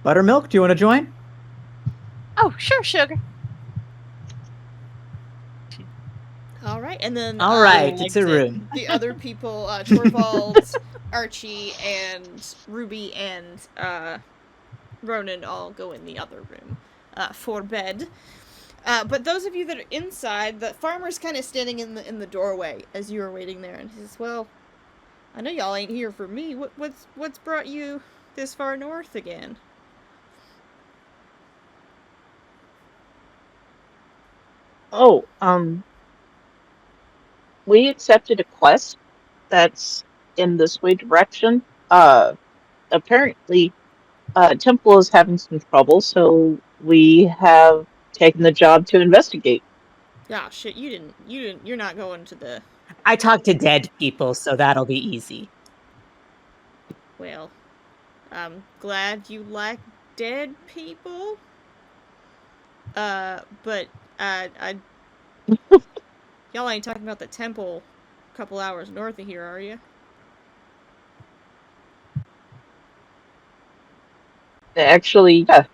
Buttermilk, do you want to join? Oh, sure, sugar. All right, and then All right, it's a room. the other people, Torvald, Archie, and Ruby, and Ronan all go in the other room for bed. But those of you that are inside, the farmer's kind of standing in the doorway as you are waiting there, and he says, "Well, I know y'all ain't here for me. What's brought you this far north again?" Oh, we accepted a quest that's in this way direction. Apparently, Temple is having some trouble, so we have taken the job to investigate. Ah, shit, you're not going to the... I talk to dead people, so that'll be easy. Well, I'm glad you like dead people. But, I... Y'all ain't talking about the temple a couple hours north of here, are you? Actually, yeah.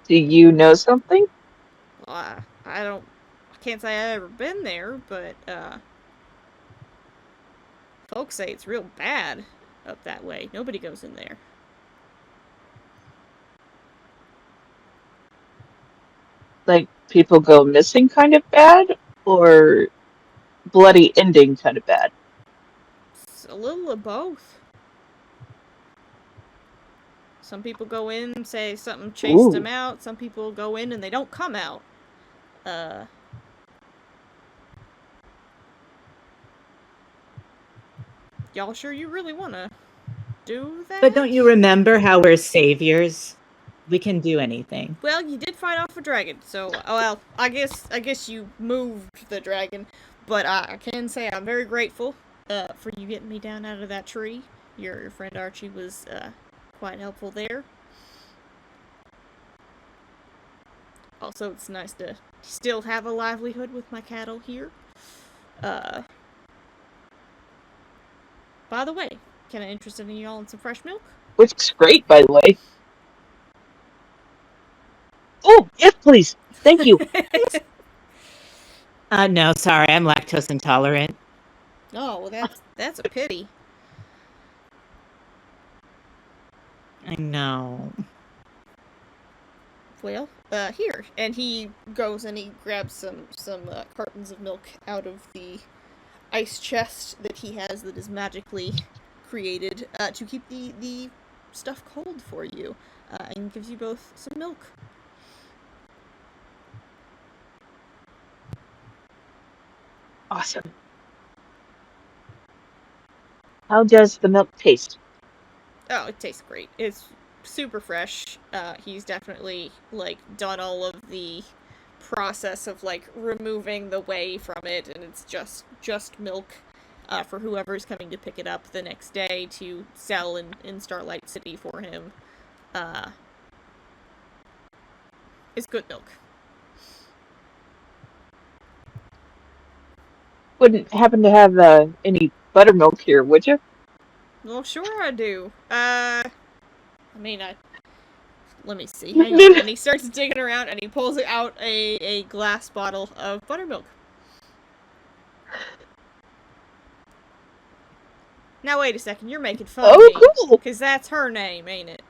Do you know something? Well, I can't say I've ever been there, but, folks say it's real bad up that way. Nobody goes in there. Like, people go missing kind of bad, or bloody ending kind of bad? It's a little of both. Some people go in and say something chased them Ooh. out. Some people go in and they don't come out. Y'all sure you really want to do that? But don't you remember how we're saviors? We can do anything. Well, you did fight off a dragon, so well, I guess you moved the dragon, but I can say I'm very grateful for you getting me down out of that tree. Your friend Archie was quite helpful there. Also, it's nice to still have a livelihood with my cattle here. By the way, can I interest any of y'all in some fresh milk? Which is great, by the way. Oh, yes, please. Thank you. No, sorry, I'm lactose intolerant. Oh, well, that's a pity. I know. Well, here, and he goes and he grabs some cartons of milk out of the ice chest that he has that is magically created to keep the stuff cold for you, and gives you both some milk. Awesome. How does the milk taste? Oh, it tastes great. It's super fresh. He's definitely, like, done all of the process of, like, removing the whey from it, and it's just milk for whoever's coming to pick it up the next day to sell in Starlight City for him. It's good milk. Wouldn't happen to have any buttermilk here, would you? Well, sure I do. Let me see. Hang on. And he starts digging around, and he pulls out a glass bottle of buttermilk. Now wait a second, you're making fun of me. Cool. Because that's her name, ain't it?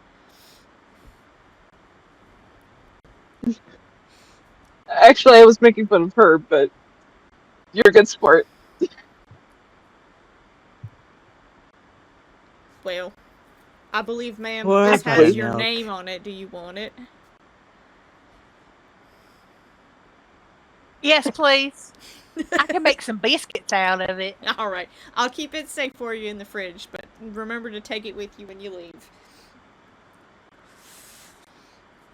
Actually, I was making fun of her, but you're a good sport. Well, I believe, ma'am, Poor this has your buttermilk. name on it. Do you want it? Yes, please. I can make some biscuits out of it. Alright, I'll keep it safe for you in the fridge, but remember to take it with you when you leave.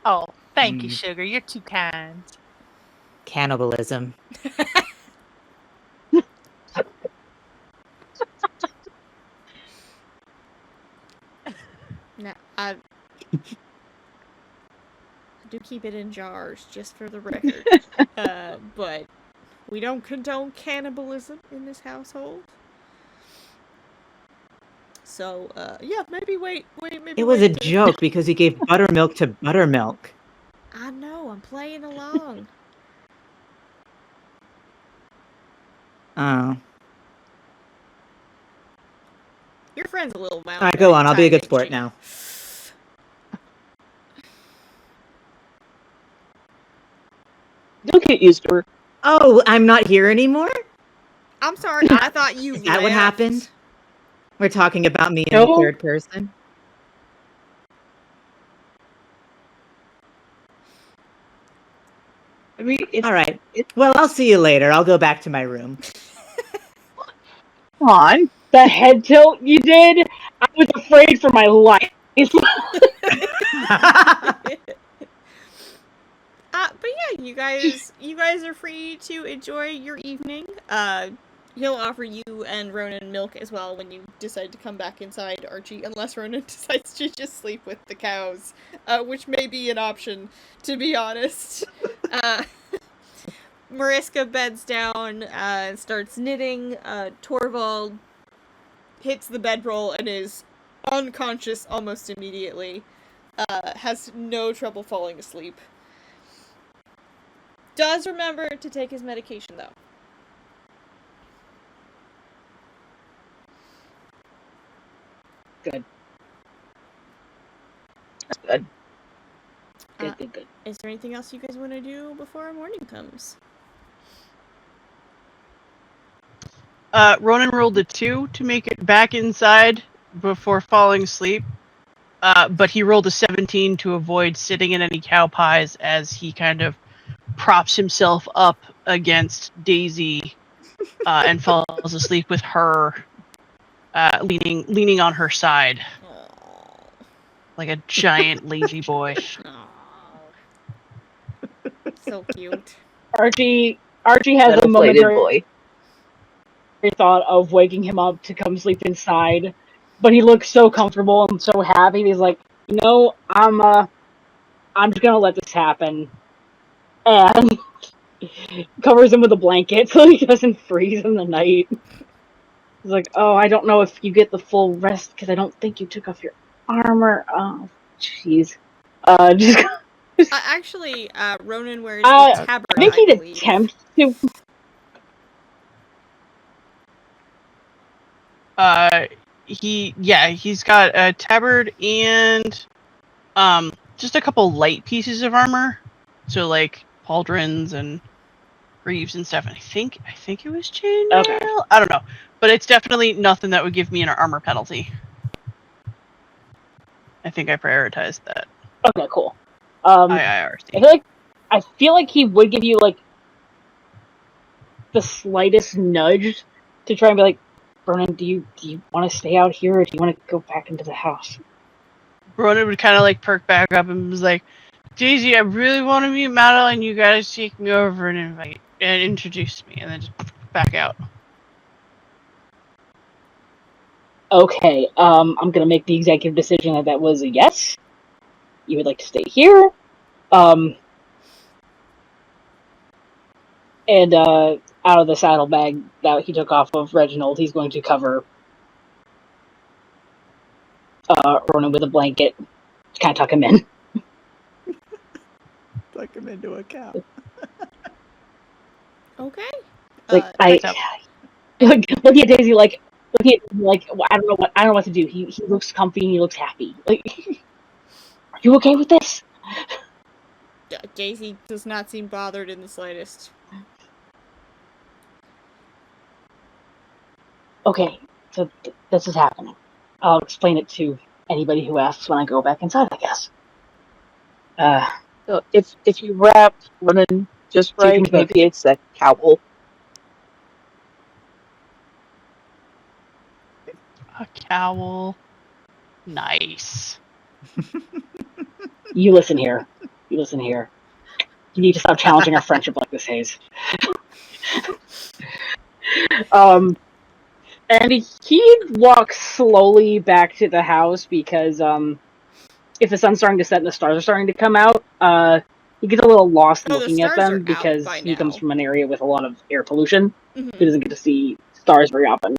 Oh, thank you, Sugar. You're too kind. Cannibalism. Now, I do keep it in jars, just for the record. But we don't condone cannibalism in this household. So, yeah, maybe wait. It was a joke because he gave buttermilk to buttermilk. I know, I'm playing along. Oh. Your friend's a little wild. Alright, go on. I'll be a good sport now. You'll get used to her. Oh, I'm not here anymore? I'm sorry, I thought you Is that what left. happened? We're talking about me in No. the third person? I mean, Alright. Well, I'll see you later. I'll go back to my room. Come on. The head tilt you did? I was afraid for my life. But yeah, you guys are free to enjoy your evening. He'll offer you and Ronan milk as well when you decide to come back inside, Archie, unless Ronan decides to just sleep with the cows, which may be an option, to be honest. Mariska beds down and starts knitting. Torvald hits the bedroll and is unconscious almost immediately. Has no trouble falling asleep. Does remember to take his medication, though. Good. That's good. Good. Is there anything else you guys want to do before morning comes? Ronan rolled a 2 to make it back inside before falling asleep. But he rolled a 17 to avoid sitting in any cow pies as he kind of props himself up against Daisy and falls asleep with her leaning on her side. Aww. Like a giant lazy boy. So cute. Archie has a momentary thought of waking him up to come sleep inside, but he looks so comfortable and so happy. He's like, I'm just gonna let this happen, and covers him with a blanket so he doesn't freeze in the night. He's like, oh, I don't know if you get the full rest because I don't think you took off your armor. Oh, jeez. Actually, Ronan wears a tabard, I think he'd attempt to. He's got a tabard and just a couple light pieces of armor. So like pauldrons and Reeves and stuff. And I think it was chainmail. Okay. I don't know, but it's definitely nothing that would give me an armor penalty. I think I prioritized that. Okay, cool. IIRC. I feel like he would give you like the slightest nudge to try and be like, Vernon, do you want to stay out here or do you want to go back into the house? Ronan would kind of like perk back up and was like, Daisy, I really want to meet Madeline. You guys take me over and introduce me, and then just back out. Okay, I'm gonna make the executive decision that was a yes. You would like to stay here. And out of the saddlebag that he took off of Reginald, he's going to cover Ronan with a blanket to kind of tuck him in. Tuck him into a cow. Okay. Like looking at Daisy like I don't know what to do. He looks comfy and he looks happy. Like, are you okay with this? Daisy does not seem bothered in the slightest. Okay, so this is happening. I'll explain it to anybody who asks when I go back inside, I guess. So if you wrap Ronan just So you right, can both- maybe it's a cowl. A cowl. Nice. You listen here. You need to stop challenging our friendship like this, Hayes. And he walks slowly back to the house because if the sun's starting to set and the stars are starting to come out, he gets a little lost Oh, the looking at stars are them out because by he comes now. from an area with a lot of air pollution. Mhm. He doesn't get to see stars very often.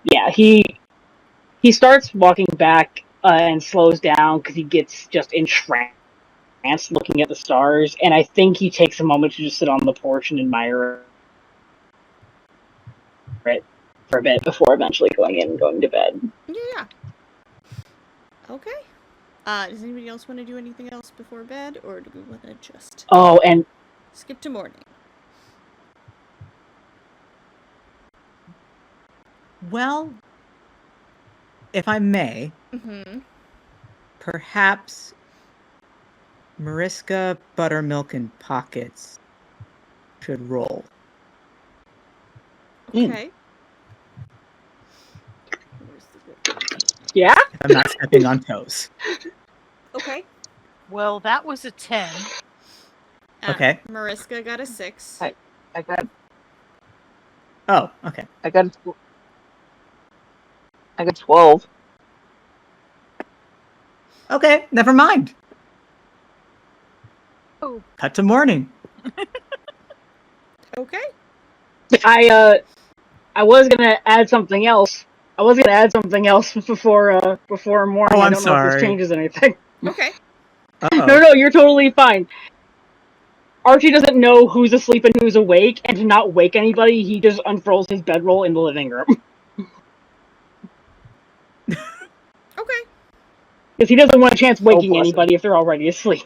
Yeah, he starts walking back and slows down because he gets just entranced looking at the stars, and I think he takes a moment to just sit on the porch and admire it for a bit before eventually going in and going to bed. Yeah. Okay. Does anybody else want to do anything else before bed, or do we want to just Oh, and skip to morning? Well, if I may, Mm-hmm. perhaps Mariska, Buttermilk, and Pockets should roll. Okay. yeah, If I'm not stepping on toes. Okay. Well, that was a 10. Okay. Mariska got a 6. I got Oh, okay. I got 12. Okay, never mind. Oh. Cut to morning. Okay. I was gonna add something else. before morning. Oh, I I'm don't know if this sorry. changes anything. Okay. Uh-oh. No, you're totally fine. Archie doesn't know who's asleep and who's awake, and to not wake anybody, he just unfurls his bedroll in the living room. Okay. Because he doesn't want a chance waking bless him. anybody if they're already asleep.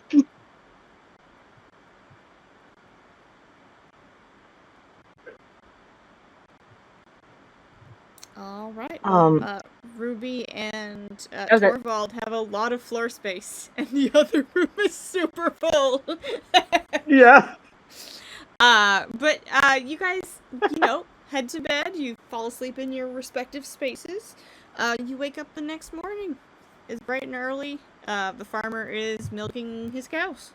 All right. Um, Ruby and Okay. Torvald have a lot of floor space, and the other room is super full. Yeah. But you guys, head to bed. You fall asleep in your respective spaces. You wake up the next morning. It's bright and early. The farmer is milking his cows.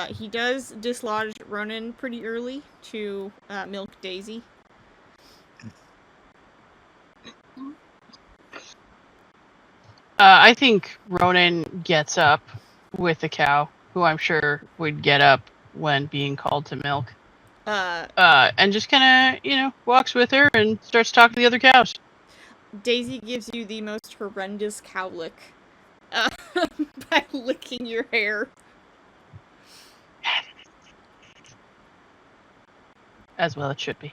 He does dislodge Ronan pretty early to milk Daisy. I think Ronan gets up with the cow, who I'm sure would get up when being called to milk. And just kind of, walks with her and starts talking to the other cows. Daisy gives you the most horrendous cow lick by licking your hair. As well it should be.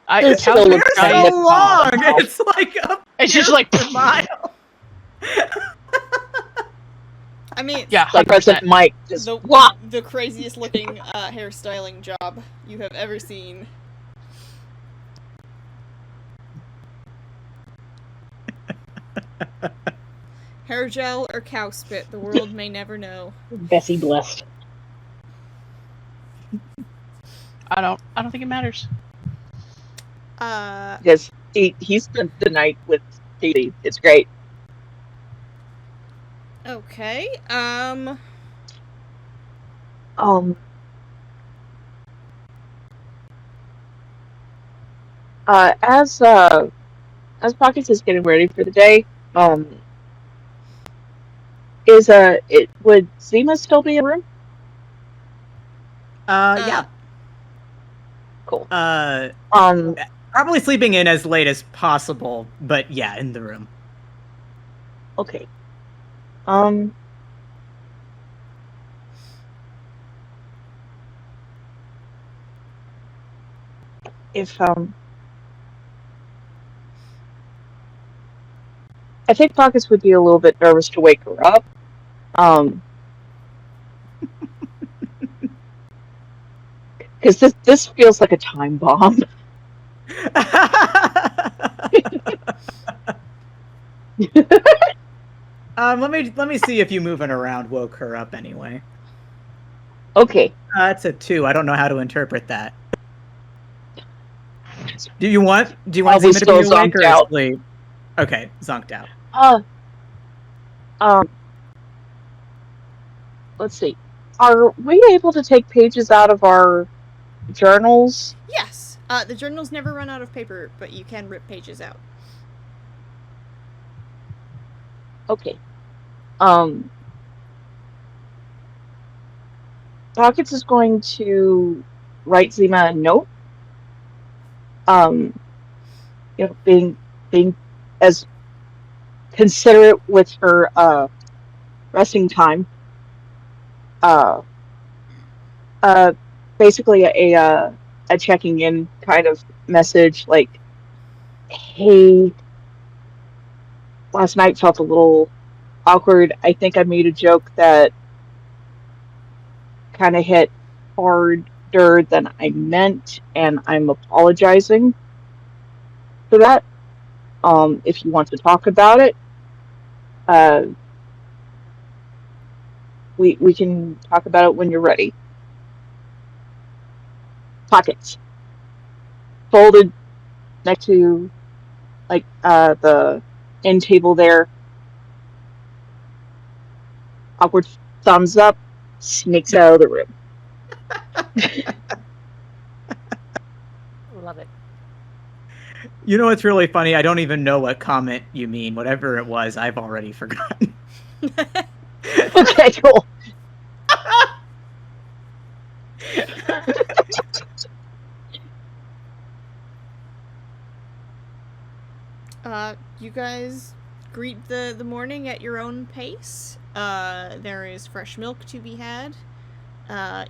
It still cows are looks They're giant. so long. It's like up It's just like a mile. I mean, Yeah, Like 100%. President Mike, just the, whop! the craziest looking hairstyling job you have ever seen. Hair gel or cow spit, the world may never know. Bessie blessed. I don't think it matters. Because he spent the night with Daisy. It's great. Okay, Um, as Pockets is getting ready for the day, would Zima still be in the room? Yeah. Cool. Probably sleeping in as late as possible, but yeah, in the room. Okay. If I think Pockets would be a little bit nervous to wake her up. Because this feels like a time bomb. Let me see if you moving around woke her up anyway. Okay. That's a 2. I don't know how to interpret that. Do you want Zima to still be awake zonked or out. asleep? Okay, zonked out. Let's see. Are we able to take pages out of our journals? yes. The journals never run out of paper, but you can rip pages out. Okay. Pockets is going to write Zima a note. Being as considerate with her resting time. Basically a checking in kind of message, like, hey, last night felt a little awkward. I think I made a joke that kind of hit harder than I meant, and I'm apologizing for that. If you want to talk about it, we can talk about it when you're ready. Pockets folded next to the end table there. Awkward thumbs up, sneaks out of the room. Love it. You know what's really funny? I don't even know what comment you mean. Whatever it was, I've already forgotten. Okay, cool. You guys greet the morning at your own pace. There is fresh milk to be had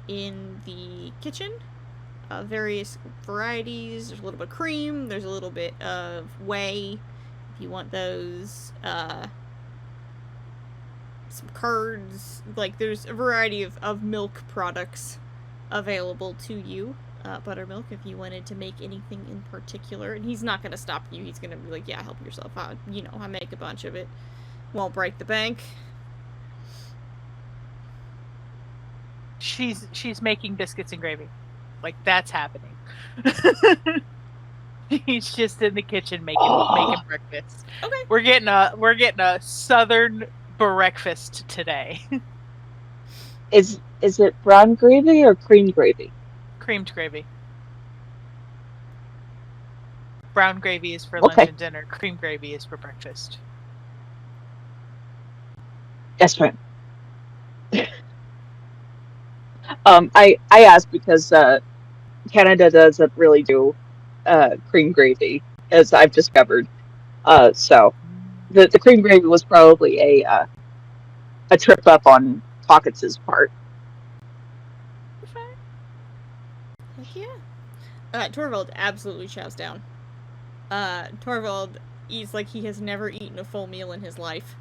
in the kitchen. Various varieties. There's a little bit of cream. There's a little bit of whey. If you want those. Some curds. Like, there's a variety of milk products available to you. Buttermilk, if you wanted to make anything in particular. And he's not going to stop you. He's going to be like, yeah, help yourself out. I make a bunch of it. Won't break the bank. She's making biscuits and gravy. Like, that's happening. He's just in the kitchen making breakfast. Okay. We're getting a southern breakfast today. Is it brown gravy or cream gravy? Creamed gravy. Brown gravy is for lunch and dinner. Cream gravy is for breakfast. Yes, ma'am. I asked because Canada doesn't really do cream gravy, as I've discovered. So the cream gravy was probably a trip up on Pockets' part. Heck yeah. Torvald absolutely chows down. Torvald eats like he has never eaten a full meal in his life.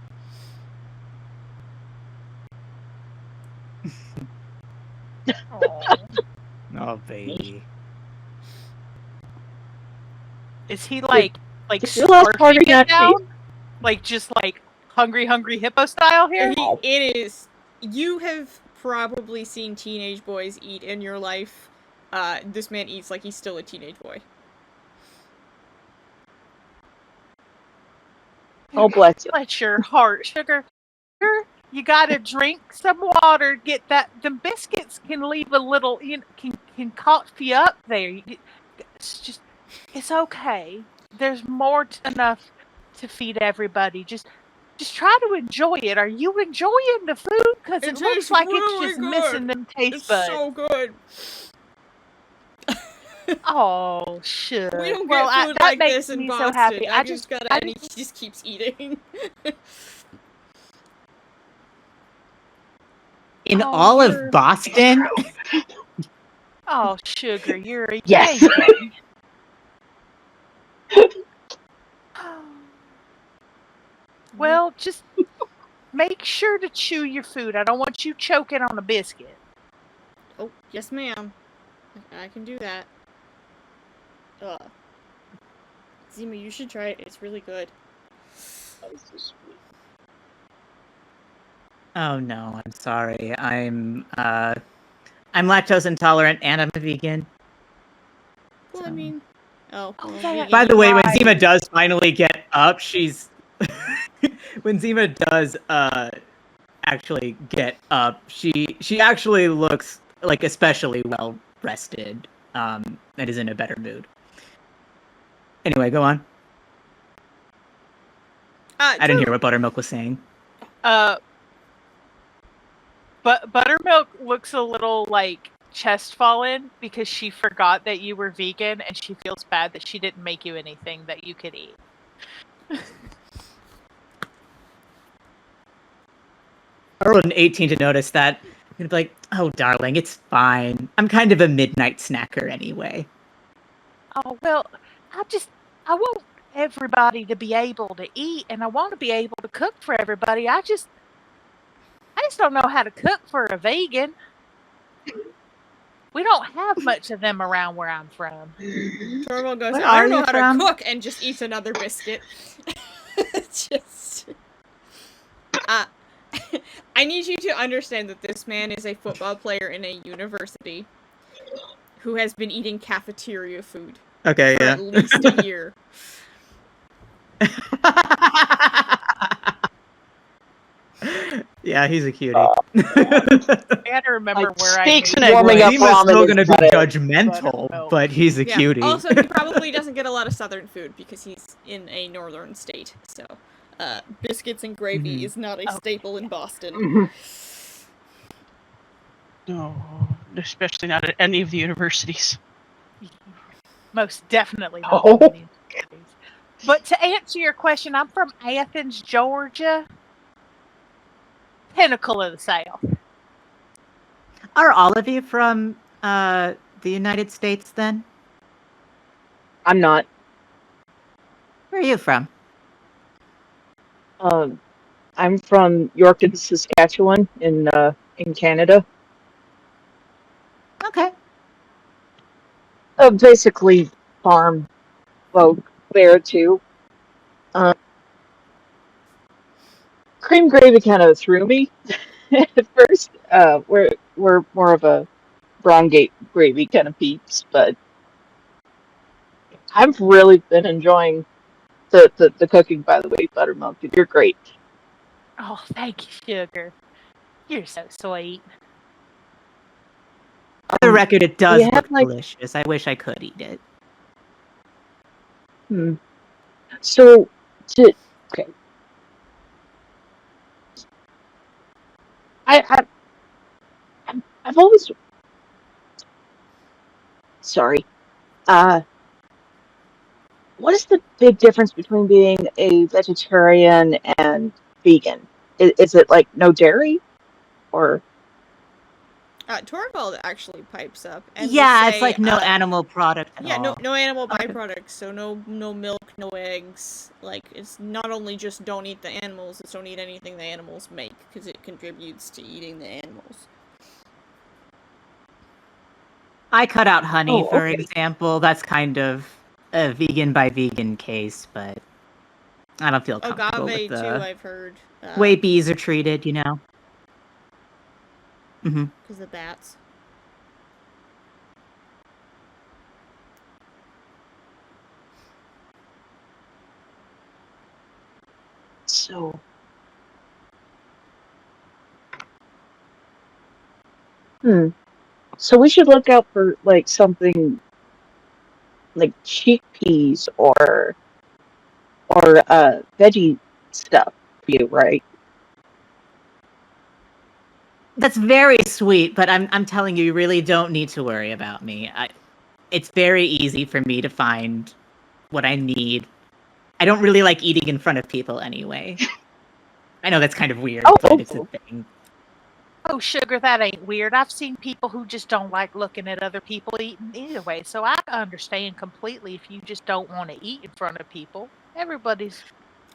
Oh, baby. Is he like Did your last scarfing party it not down? cheat? Like just like hungry hippo style here? It is. You have probably seen teenage boys eat in your life. This man eats like he's still a teenage boy. Oh, bless you. Bless your heart, sugar. You gotta drink some water. Get that. The biscuits can leave a little. Can cough you up there. It's okay. There's more enough to feed everybody. Just try to enjoy it. Are you enjoying the food? Because it looks like it's just missing them taste buds. So good. Oh, shit. We don't well, get food that like makes this in me Boston. so happy. I just gotta, and he just keeps eating. In all of Boston? Oh, sugar, you're a Yes. Yankee. Well, just make sure to chew your food. I don't want you choking on a biscuit. Oh, yes, ma'am. I can do that. Zima, you should try it. It's really good. Oh no, I'm sorry. I'm lactose intolerant and I'm a vegan. Well, So. I mean, well, By the way, when right. Zima does finally get up, she's when Zima does actually get up, she actually looks like especially well rested, and is in a better mood. Anyway, go on. I didn't hear what Buttermilk was saying. But Buttermilk looks a little like chest-fallen because she forgot that you were vegan and she feels bad that she didn't make you anything that you could eat. I rolled an 18 to notice that. I'm like, oh, darling, it's fine. I'm kind of a midnight snacker anyway. Oh, well, I want everybody to be able to eat, and I want to be able to cook for everybody. I just don't know how to cook for a vegan. We don't have much of them around where I'm from. Torvald goes, Where I are don't know you how from? to cook, and just eats another biscuit. Just... I need you to understand that this man is a football player in a university who has been eating cafeteria food for at least a year. Yeah, he's a cutie. I gotta remember where I Steaks made and egg warming up whites. Zima's ramen still is gonna be about it. judgmental, but he's a cutie. Also, he probably doesn't get a lot of southern food because he's in a northern state, so biscuits and gravy is not a staple in Boston. No, especially not at any of the universities. Most definitely not. One of the universities. But to answer your question, I'm from Athens, Georgia. Pinnacle of the South. Are all of you from the United States then? I'm not. Where are you from? I'm from Yorkton, Saskatchewan, in Canada. Okay. Basically farm folk there too. Cream gravy kind of threw me at first. We're more of a brown gravy kind of peeps, but I've really been enjoying the cooking. By the way, Buttermilk, you're great. Oh, thank you, sugar. You're so sweet. For the record, it does you have, look like- delicious. I wish I could eat it. So, okay. I've always sorry. What is the big difference between being a vegetarian and vegan? Is it like no dairy, or? Torvald actually pipes up and Yeah, will it's say, like no animal product at all. no animal byproducts, so no milk, no eggs. Like, it's not only just don't eat the animals, it's don't eat anything the animals make, because it contributes to eating the animals. I cut out honey, Oh, for okay. example. That's kind of a vegan by vegan case, but I don't feel comfortable with Agave too, the I've heard. way bees are treated, you know? Mm-hmm. Because of bats. So. So we should look out for like something like chickpeas or veggie stuff for you, right? That's very sweet, but I'm telling you, you really don't need to worry about me. It's very easy for me to find what I need. I don't really like eating in front of people anyway. I know that's kind of weird, but it's a thing. Oh, sugar, that ain't weird. I've seen people who just don't like looking at other people eating either way, so I understand completely if you just don't want to eat in front of people. Everybody's...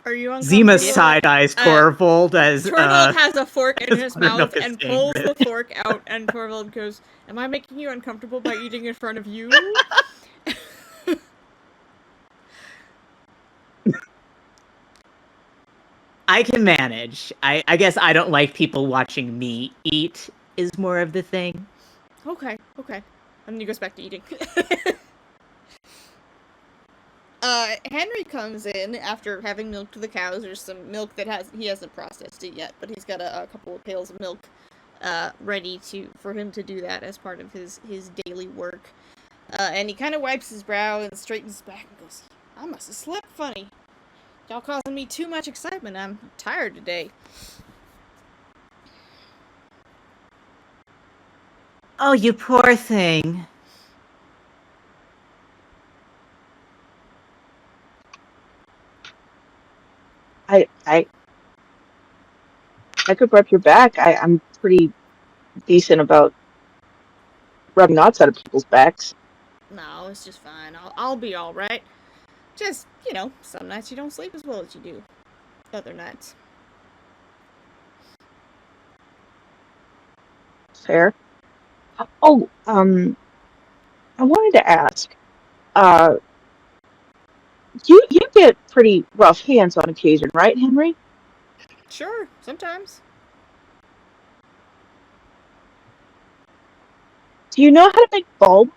Are you Zima uncomfortable? side-eyes Torvald as Torvald has a fork in his mouth buttermilk is and saying, pulls the really. fork out, and Torvald goes, "Am I making you uncomfortable by eating in front of you?" I can manage. I guess I don't like people watching me eat is more of the thing. Okay. And then he goes back to eating. Henry comes in after having milked the cows. There's some milk that he hasn't processed it yet, but he's got a couple of pails of milk ready for him to do that as part of his daily work. And he kind of wipes his brow and straightens his back and goes, "I must have slept funny. Y'all causing me too much excitement. I'm tired today." Oh, you poor thing. I could rub your back. I'm pretty decent about rubbing knots out of people's backs. No, it's just fine. I'll be all right. Just, some nights you don't sleep as well as you do other nights. Fair. Oh, I wanted to ask. You get pretty rough hands on occasion, right, Henry? Sure, sometimes. Do you know how to make bulb?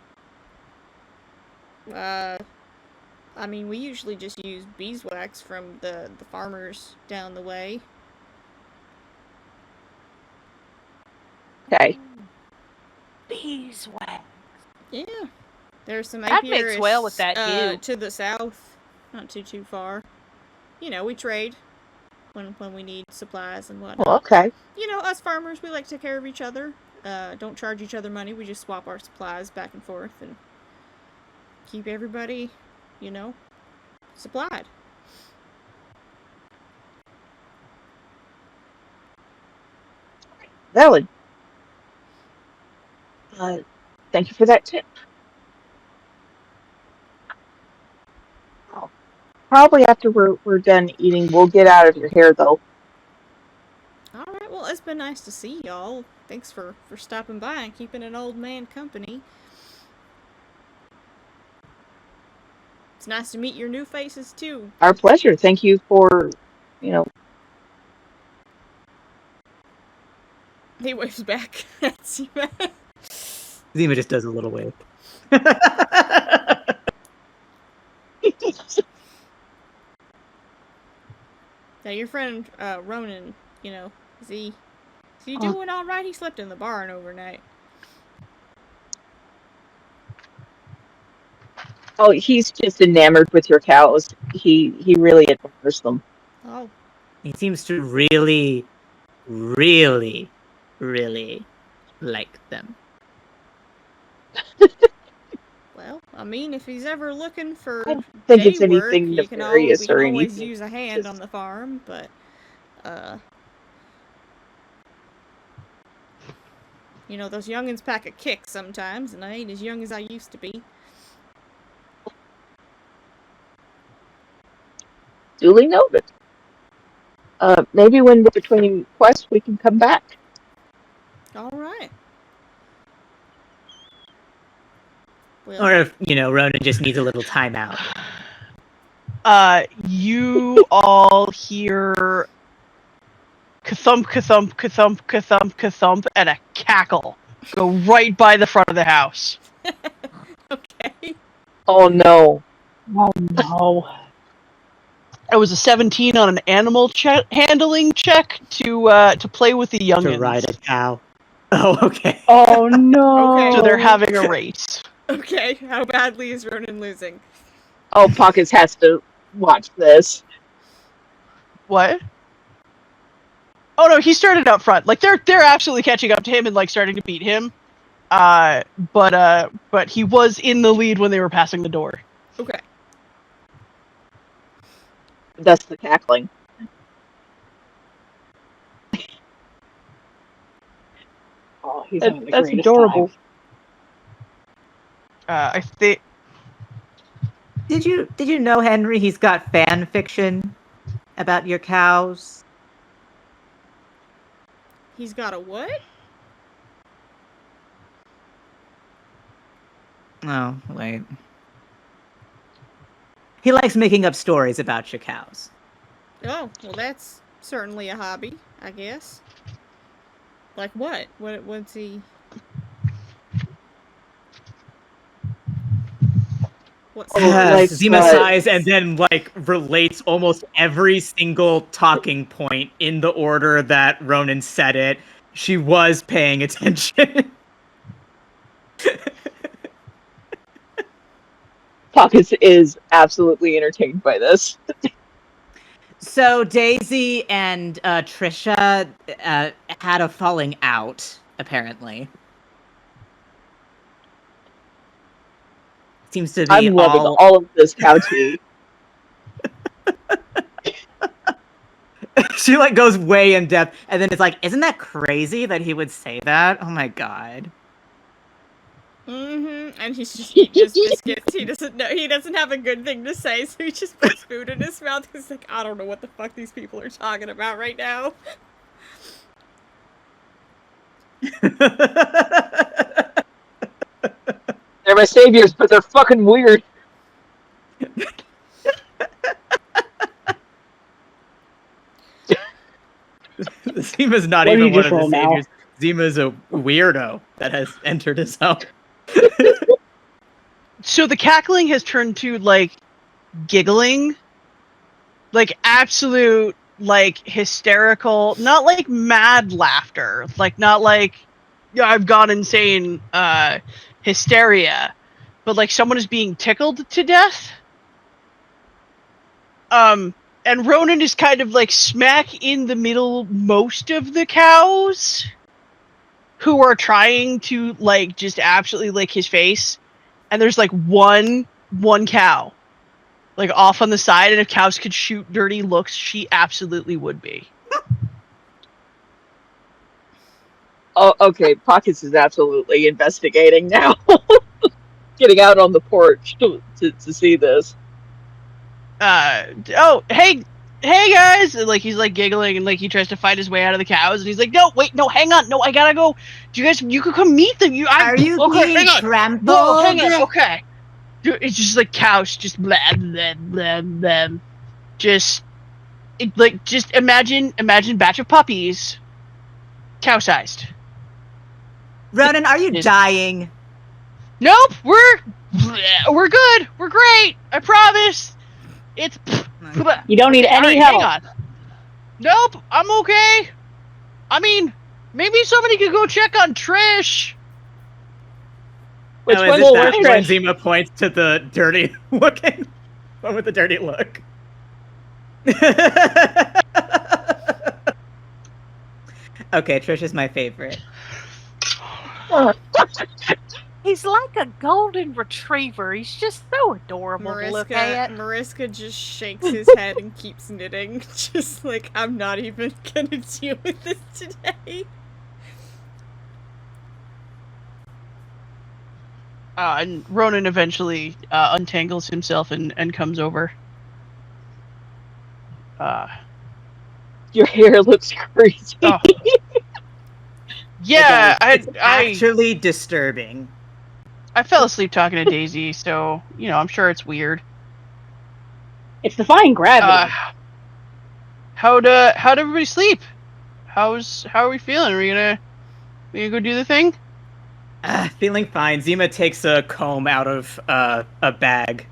I mean, we usually just use beeswax from the farmers down the way. Okay. Beeswax. Yeah. There's some That mix apiarists well with that hue. to the south, not too far. We trade when we need supplies and whatnot. Well, okay. Us farmers, we like to take care of each other. Don't charge each other money. We just swap our supplies back and forth and keep everybody, supplied. Valid. Thank you for that tip. Oh, probably after we're done eating, we'll get out of your hair, though. Alright, well, it's been nice to see y'all. Thanks for stopping by and keeping an old man company. It's nice to meet your new faces, too. Our pleasure. Thank you for, He waves back at Zima. Zima just does a little wave. Now, your friend, Ronan, is he doing alright? He slept in the barn overnight. Oh, he's just enamored with your cows. He really admires them. Oh. He seems to really, really, really like them. Well, I mean, if he's ever looking for I don't think day it's anything work, we can nefarious or always anything. use a hand on the farm, but, those youngins pack a kick sometimes, and I ain't as young as I used to be. Duly noted. Maybe when we're between quests, we can come back. Alright. Well, Or if, Ronan just needs a little timeout. You all hear ka-thump, ka-thump, ka-thump, ka-thump, ka-thump, and a cackle go right by the front of the house. okay. Oh no. Oh no. It was a 17 on an animal handling check to play with the youngins. To ride a cow. Oh, okay. Oh no. Okay. So they're having a race. Okay, how badly is Ronan losing? Oh, Pockets has to watch this. What? Oh no, he started up front. Like they're absolutely catching up to him and like starting to beat him. But he was in the lead when they were passing the door. Okay. That's the cackling. Oh, he's having the That's greatest adorable. time. I think. Did you know, Henry, he's got fan fiction about your cows? He's got a what? Oh, wait. He likes making up stories about your cows. Oh, well, that's certainly a hobby, I guess. Like what? What's he... What's like, Zima sighs and then, relates almost every single talking point in the order that Ronan said it. She was paying attention. Pockets is absolutely entertained by this. So Daisy and Trisha had a falling out, apparently. Seems to be I'm loving all of this cow tea. She goes way in depth, and then it's like, isn't that crazy that he would say that? Oh my god. Mm-hmm. And he just biscuits. He doesn't know. He doesn't have a good thing to say, so he just puts food in his mouth. He's like, I don't know what the fuck these people are talking about right now. They're my saviors, but they're fucking weird. Zima's not What did even you one just of the roll now? saviors. Zima's a weirdo that has entered his home. So the cackling has turned to giggling, absolute hysterical, not mad laughter, not I've gone insane hysteria, but someone is being tickled to death. And Ronan is kind of smack in the middle most of the cows who are trying to just absolutely lick his face. And there's one cow off on the side, and if cows could shoot dirty looks, she absolutely would be. Oh, okay. Pockets is absolutely investigating now. Getting out on the porch to see this. Oh, hey guys! And, he's giggling, and he tries to fight his way out of the cows, and he's like, no, wait, no, hang on, no, I gotta go. You could come meet them. Are you being trampled? Whoa, hang on, okay. It's just cows, just blah blah blah blah. Just imagine batch of puppies, cow-sized. Ronan, are you dying? Nope, we're good. We're great. I promise. It's. You don't need any help. help. Hang on. Nope, I'm okay. I mean, maybe somebody could go check on Trish. Which is one's it that Trish? when Zima points to the dirty looking one with the dirty look? Okay, Trish is my favorite. He's like a golden retriever. He's just so adorable to look at. Mariska just shakes his head and keeps knitting. Just I'm not even gonna deal with this today. And Ronan eventually untangles himself and comes over. Your hair looks crazy. Oh. Yeah, It's actually disturbing. I fell asleep talking to Daisy, so I'm sure it's weird. It's defying gravity. How'd everybody sleep? How are we feeling? Are we gonna go do the thing? Feeling fine. Zima takes a comb out of a bag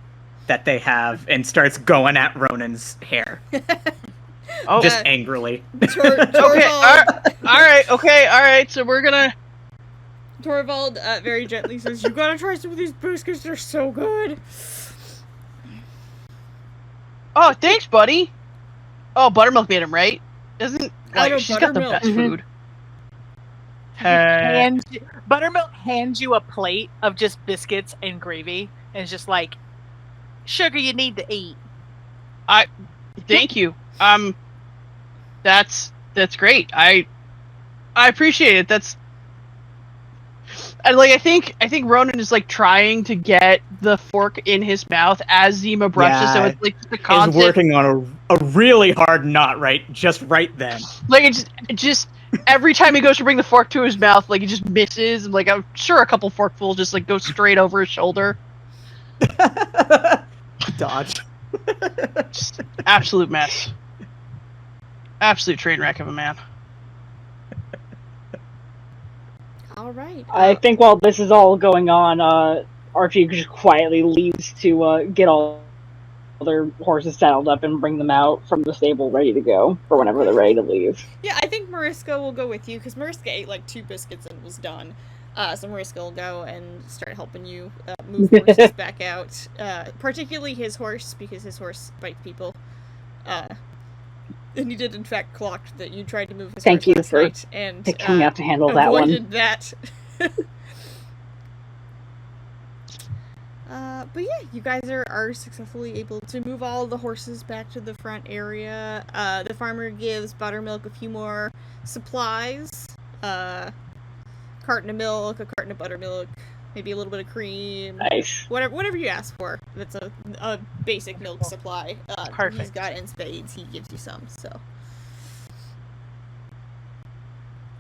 that they have and starts going at Ronan's hair. Oh, Just angrily. Torvald, okay. All right. So we're gonna. Torvald very gently says, "You gotta try some of these biscuits. They're so good." Oh, thanks, buddy. Oh, Buttermilk made him, right? Isn't she's got the Buttermilk. best food. Buttermilk hands you a plate of just biscuits and gravy, and it's just like, sugar you need to eat. Thank you. That's great. I appreciate it. That's I think Ronan is like trying to get the fork in his mouth as Zima brushes, so it's like the constant. Is working on a really hard knot right then. Like it's just every time he goes to bring the fork to his mouth, like he just misses, and like I'm sure a couple forkfuls just like go straight over his shoulder. Dodge. Just absolute mess. Absolute train wreck of a man. All right. I think while this is all going on, Archie just quietly leaves to get all their horses saddled up and bring them out from the stable ready to go for whenever they're ready to leave. Yeah, I think Mariska will go with you, because Mariska ate like 2 biscuits and was done. So Mariska will go and start helping you move horses back out. Particularly his horse, because his horse bites people. And he did, in fact, clock that you tried to move his Thank horse you last for night, and picking up to handle that one. avoided that. But yeah, you guys are successfully able to move all the horses back to the front area. The farmer gives Buttermilk a few more supplies. Carton of milk, a carton of buttermilk, maybe a little bit of cream. Nice. Whatever you ask for. That's a basic milk supply. Perfect. He's got in spades. He gives you some, so.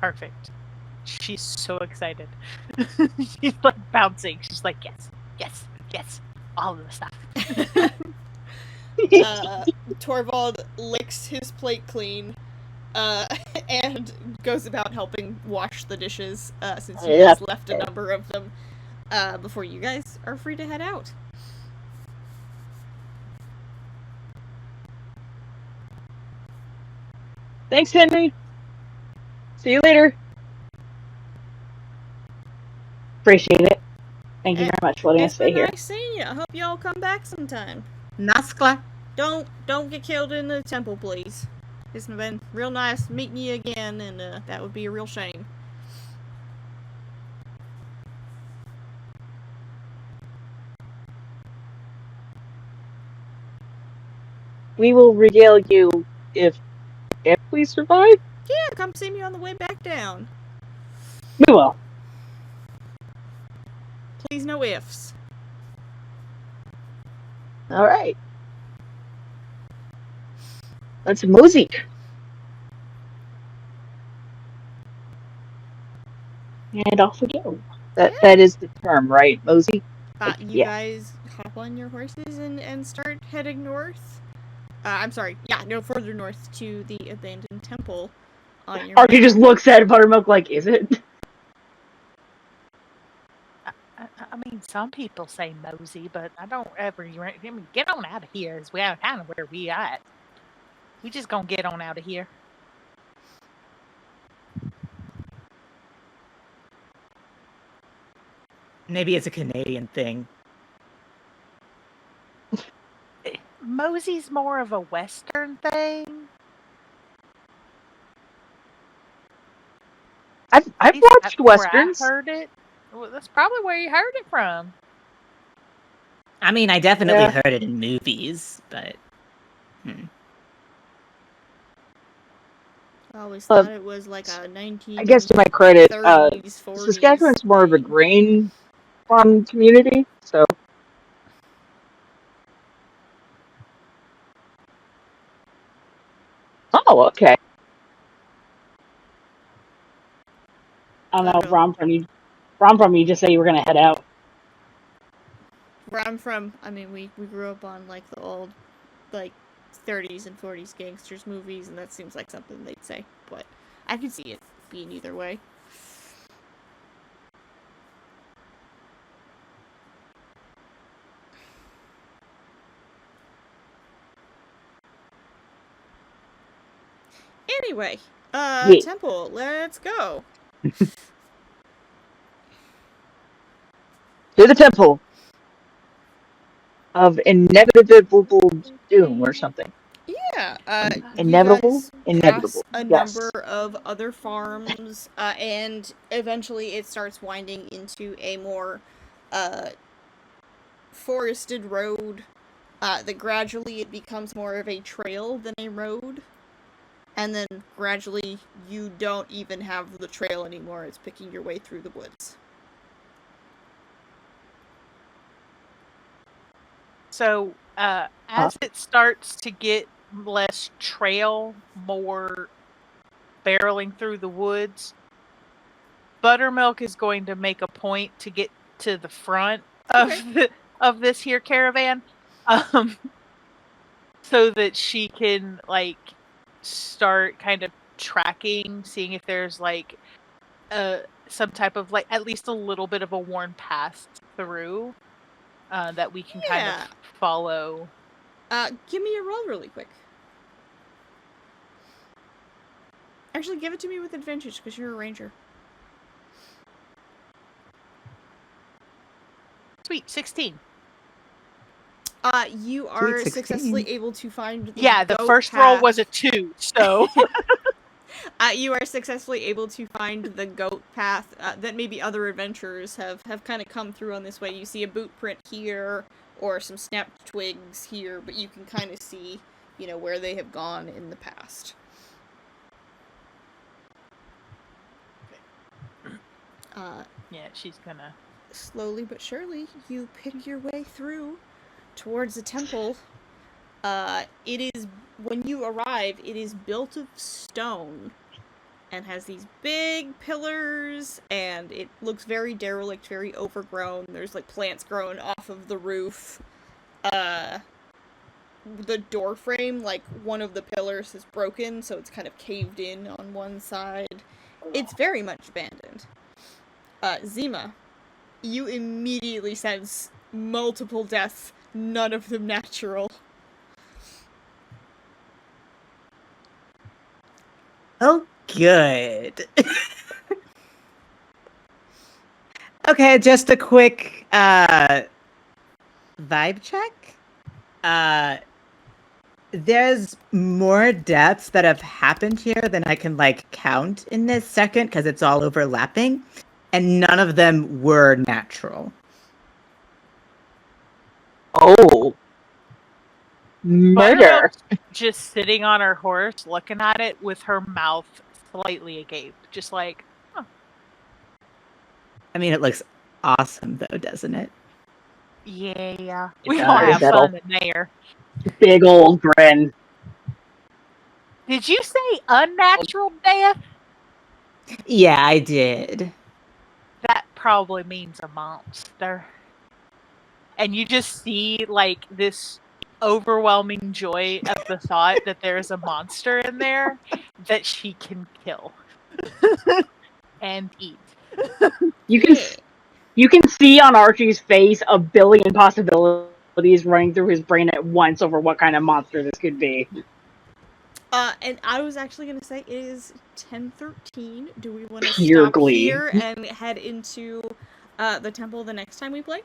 Perfect. She's so excited. She's like bouncing. She's like, yes, all of the stuff. Torvald licks his plate clean, and goes about helping wash the dishes, since he has left a number of them, before you guys are free to head out. Thanks, Henry. See you later. Appreciate it. Thank you very much for letting us stay here. It's been nice seeing you. I hope y'all come back sometime. Naskla. Don't get killed in the temple, please. It's been real nice meeting you again, and that would be a real shame. We will regale you if we survive. Yeah, come see me on the way back down. We will. Please, no ifs. All right. Let's mosey. And off we go. That is the term, right? Mosey? You guys hop on your horses and start heading north. I'm sorry. Yeah, no, further north to the abandoned temple. On your Archie just looks at Buttermilk like, is it? I mean, some people say mosey, but I don't ever. I mean, get on out of here is kind of where we at. We just gonna get on out of here. Maybe it's a Canadian thing. Mosey's more of a Western thing. I've watched Westerns. I heard it. Well, that's probably where you heard it from. I mean, I definitely heard it in movies, but. I always thought it was like a 19. I guess to my credit, 30s, 40s Saskatchewan's more of a grain farm community, so. Oh, okay. I don't know, Rom from you just say you were gonna head out. where I'm from, I mean, we grew up on, like, the old, like, 30s and 40s gangsters movies, and that seems like something they'd say. But I could see it being either way. Anyway, Yeah. Temple, let's go. To the temple of inevitable doom or something. Yeah, Inevitable? you guys Inevitable. pass a Yes. number of other farms, and eventually it starts winding into a more, forested road, that gradually it becomes more of a trail than a road. And then gradually you don't even have the trail anymore, it's picking your way through the woods. So, as it starts to get less trail, more barreling through the woods, Buttermilk is going to make a point to get to the front of of this here caravan, so that she can like start kind of tracking, seeing if there's like some type of like at least a little bit of a worn path through that we can kind Yeah. of follow. Give me a roll really quick. Actually, give it to me with advantage, because you're a ranger. Sweet, 16. You are 16. successfully able to find the Yeah, the goat first roll path. was a 2, so You are successfully able to find the goat path that maybe other adventurers have kind of come through on this way. You see a boot print here, or some snapped twigs here, but you can kind of see, where they have gone in the past. yeah, she's gonna. Slowly but surely, you pick your way through towards the temple. It is, when you arrive, it is built of stone and has these big pillars, and it looks very derelict, very overgrown. There's like plants growing off of the roof. The door frame, like one of the pillars is broken, so it's kind of caved in on one side. It's very much abandoned. Zima, you immediately sense multiple deaths, none of them natural. Oh, good. Okay, just a quick vibe check. There's more deaths that have happened here than I can count in this second because it's all overlapping, and none of them were natural. Oh. Murder. Buttermilk's just sitting on her horse, looking at it with her mouth slightly agape, just like, huh. I mean, it looks awesome though, doesn't it? Yeah. It We all does. have fun in there. Big old grin. Did you say unnatural death? Yeah, I did. That probably means a monster. And you just see like this overwhelming joy of the thought that there's a monster in there that she can kill and eat. You can see on Archie's face a billion possibilities running through his brain at once over what kind of monster this could be. And I was actually going to say, it is 10:13. Do we want to Pure stop glee. here and head into the temple the next time we play?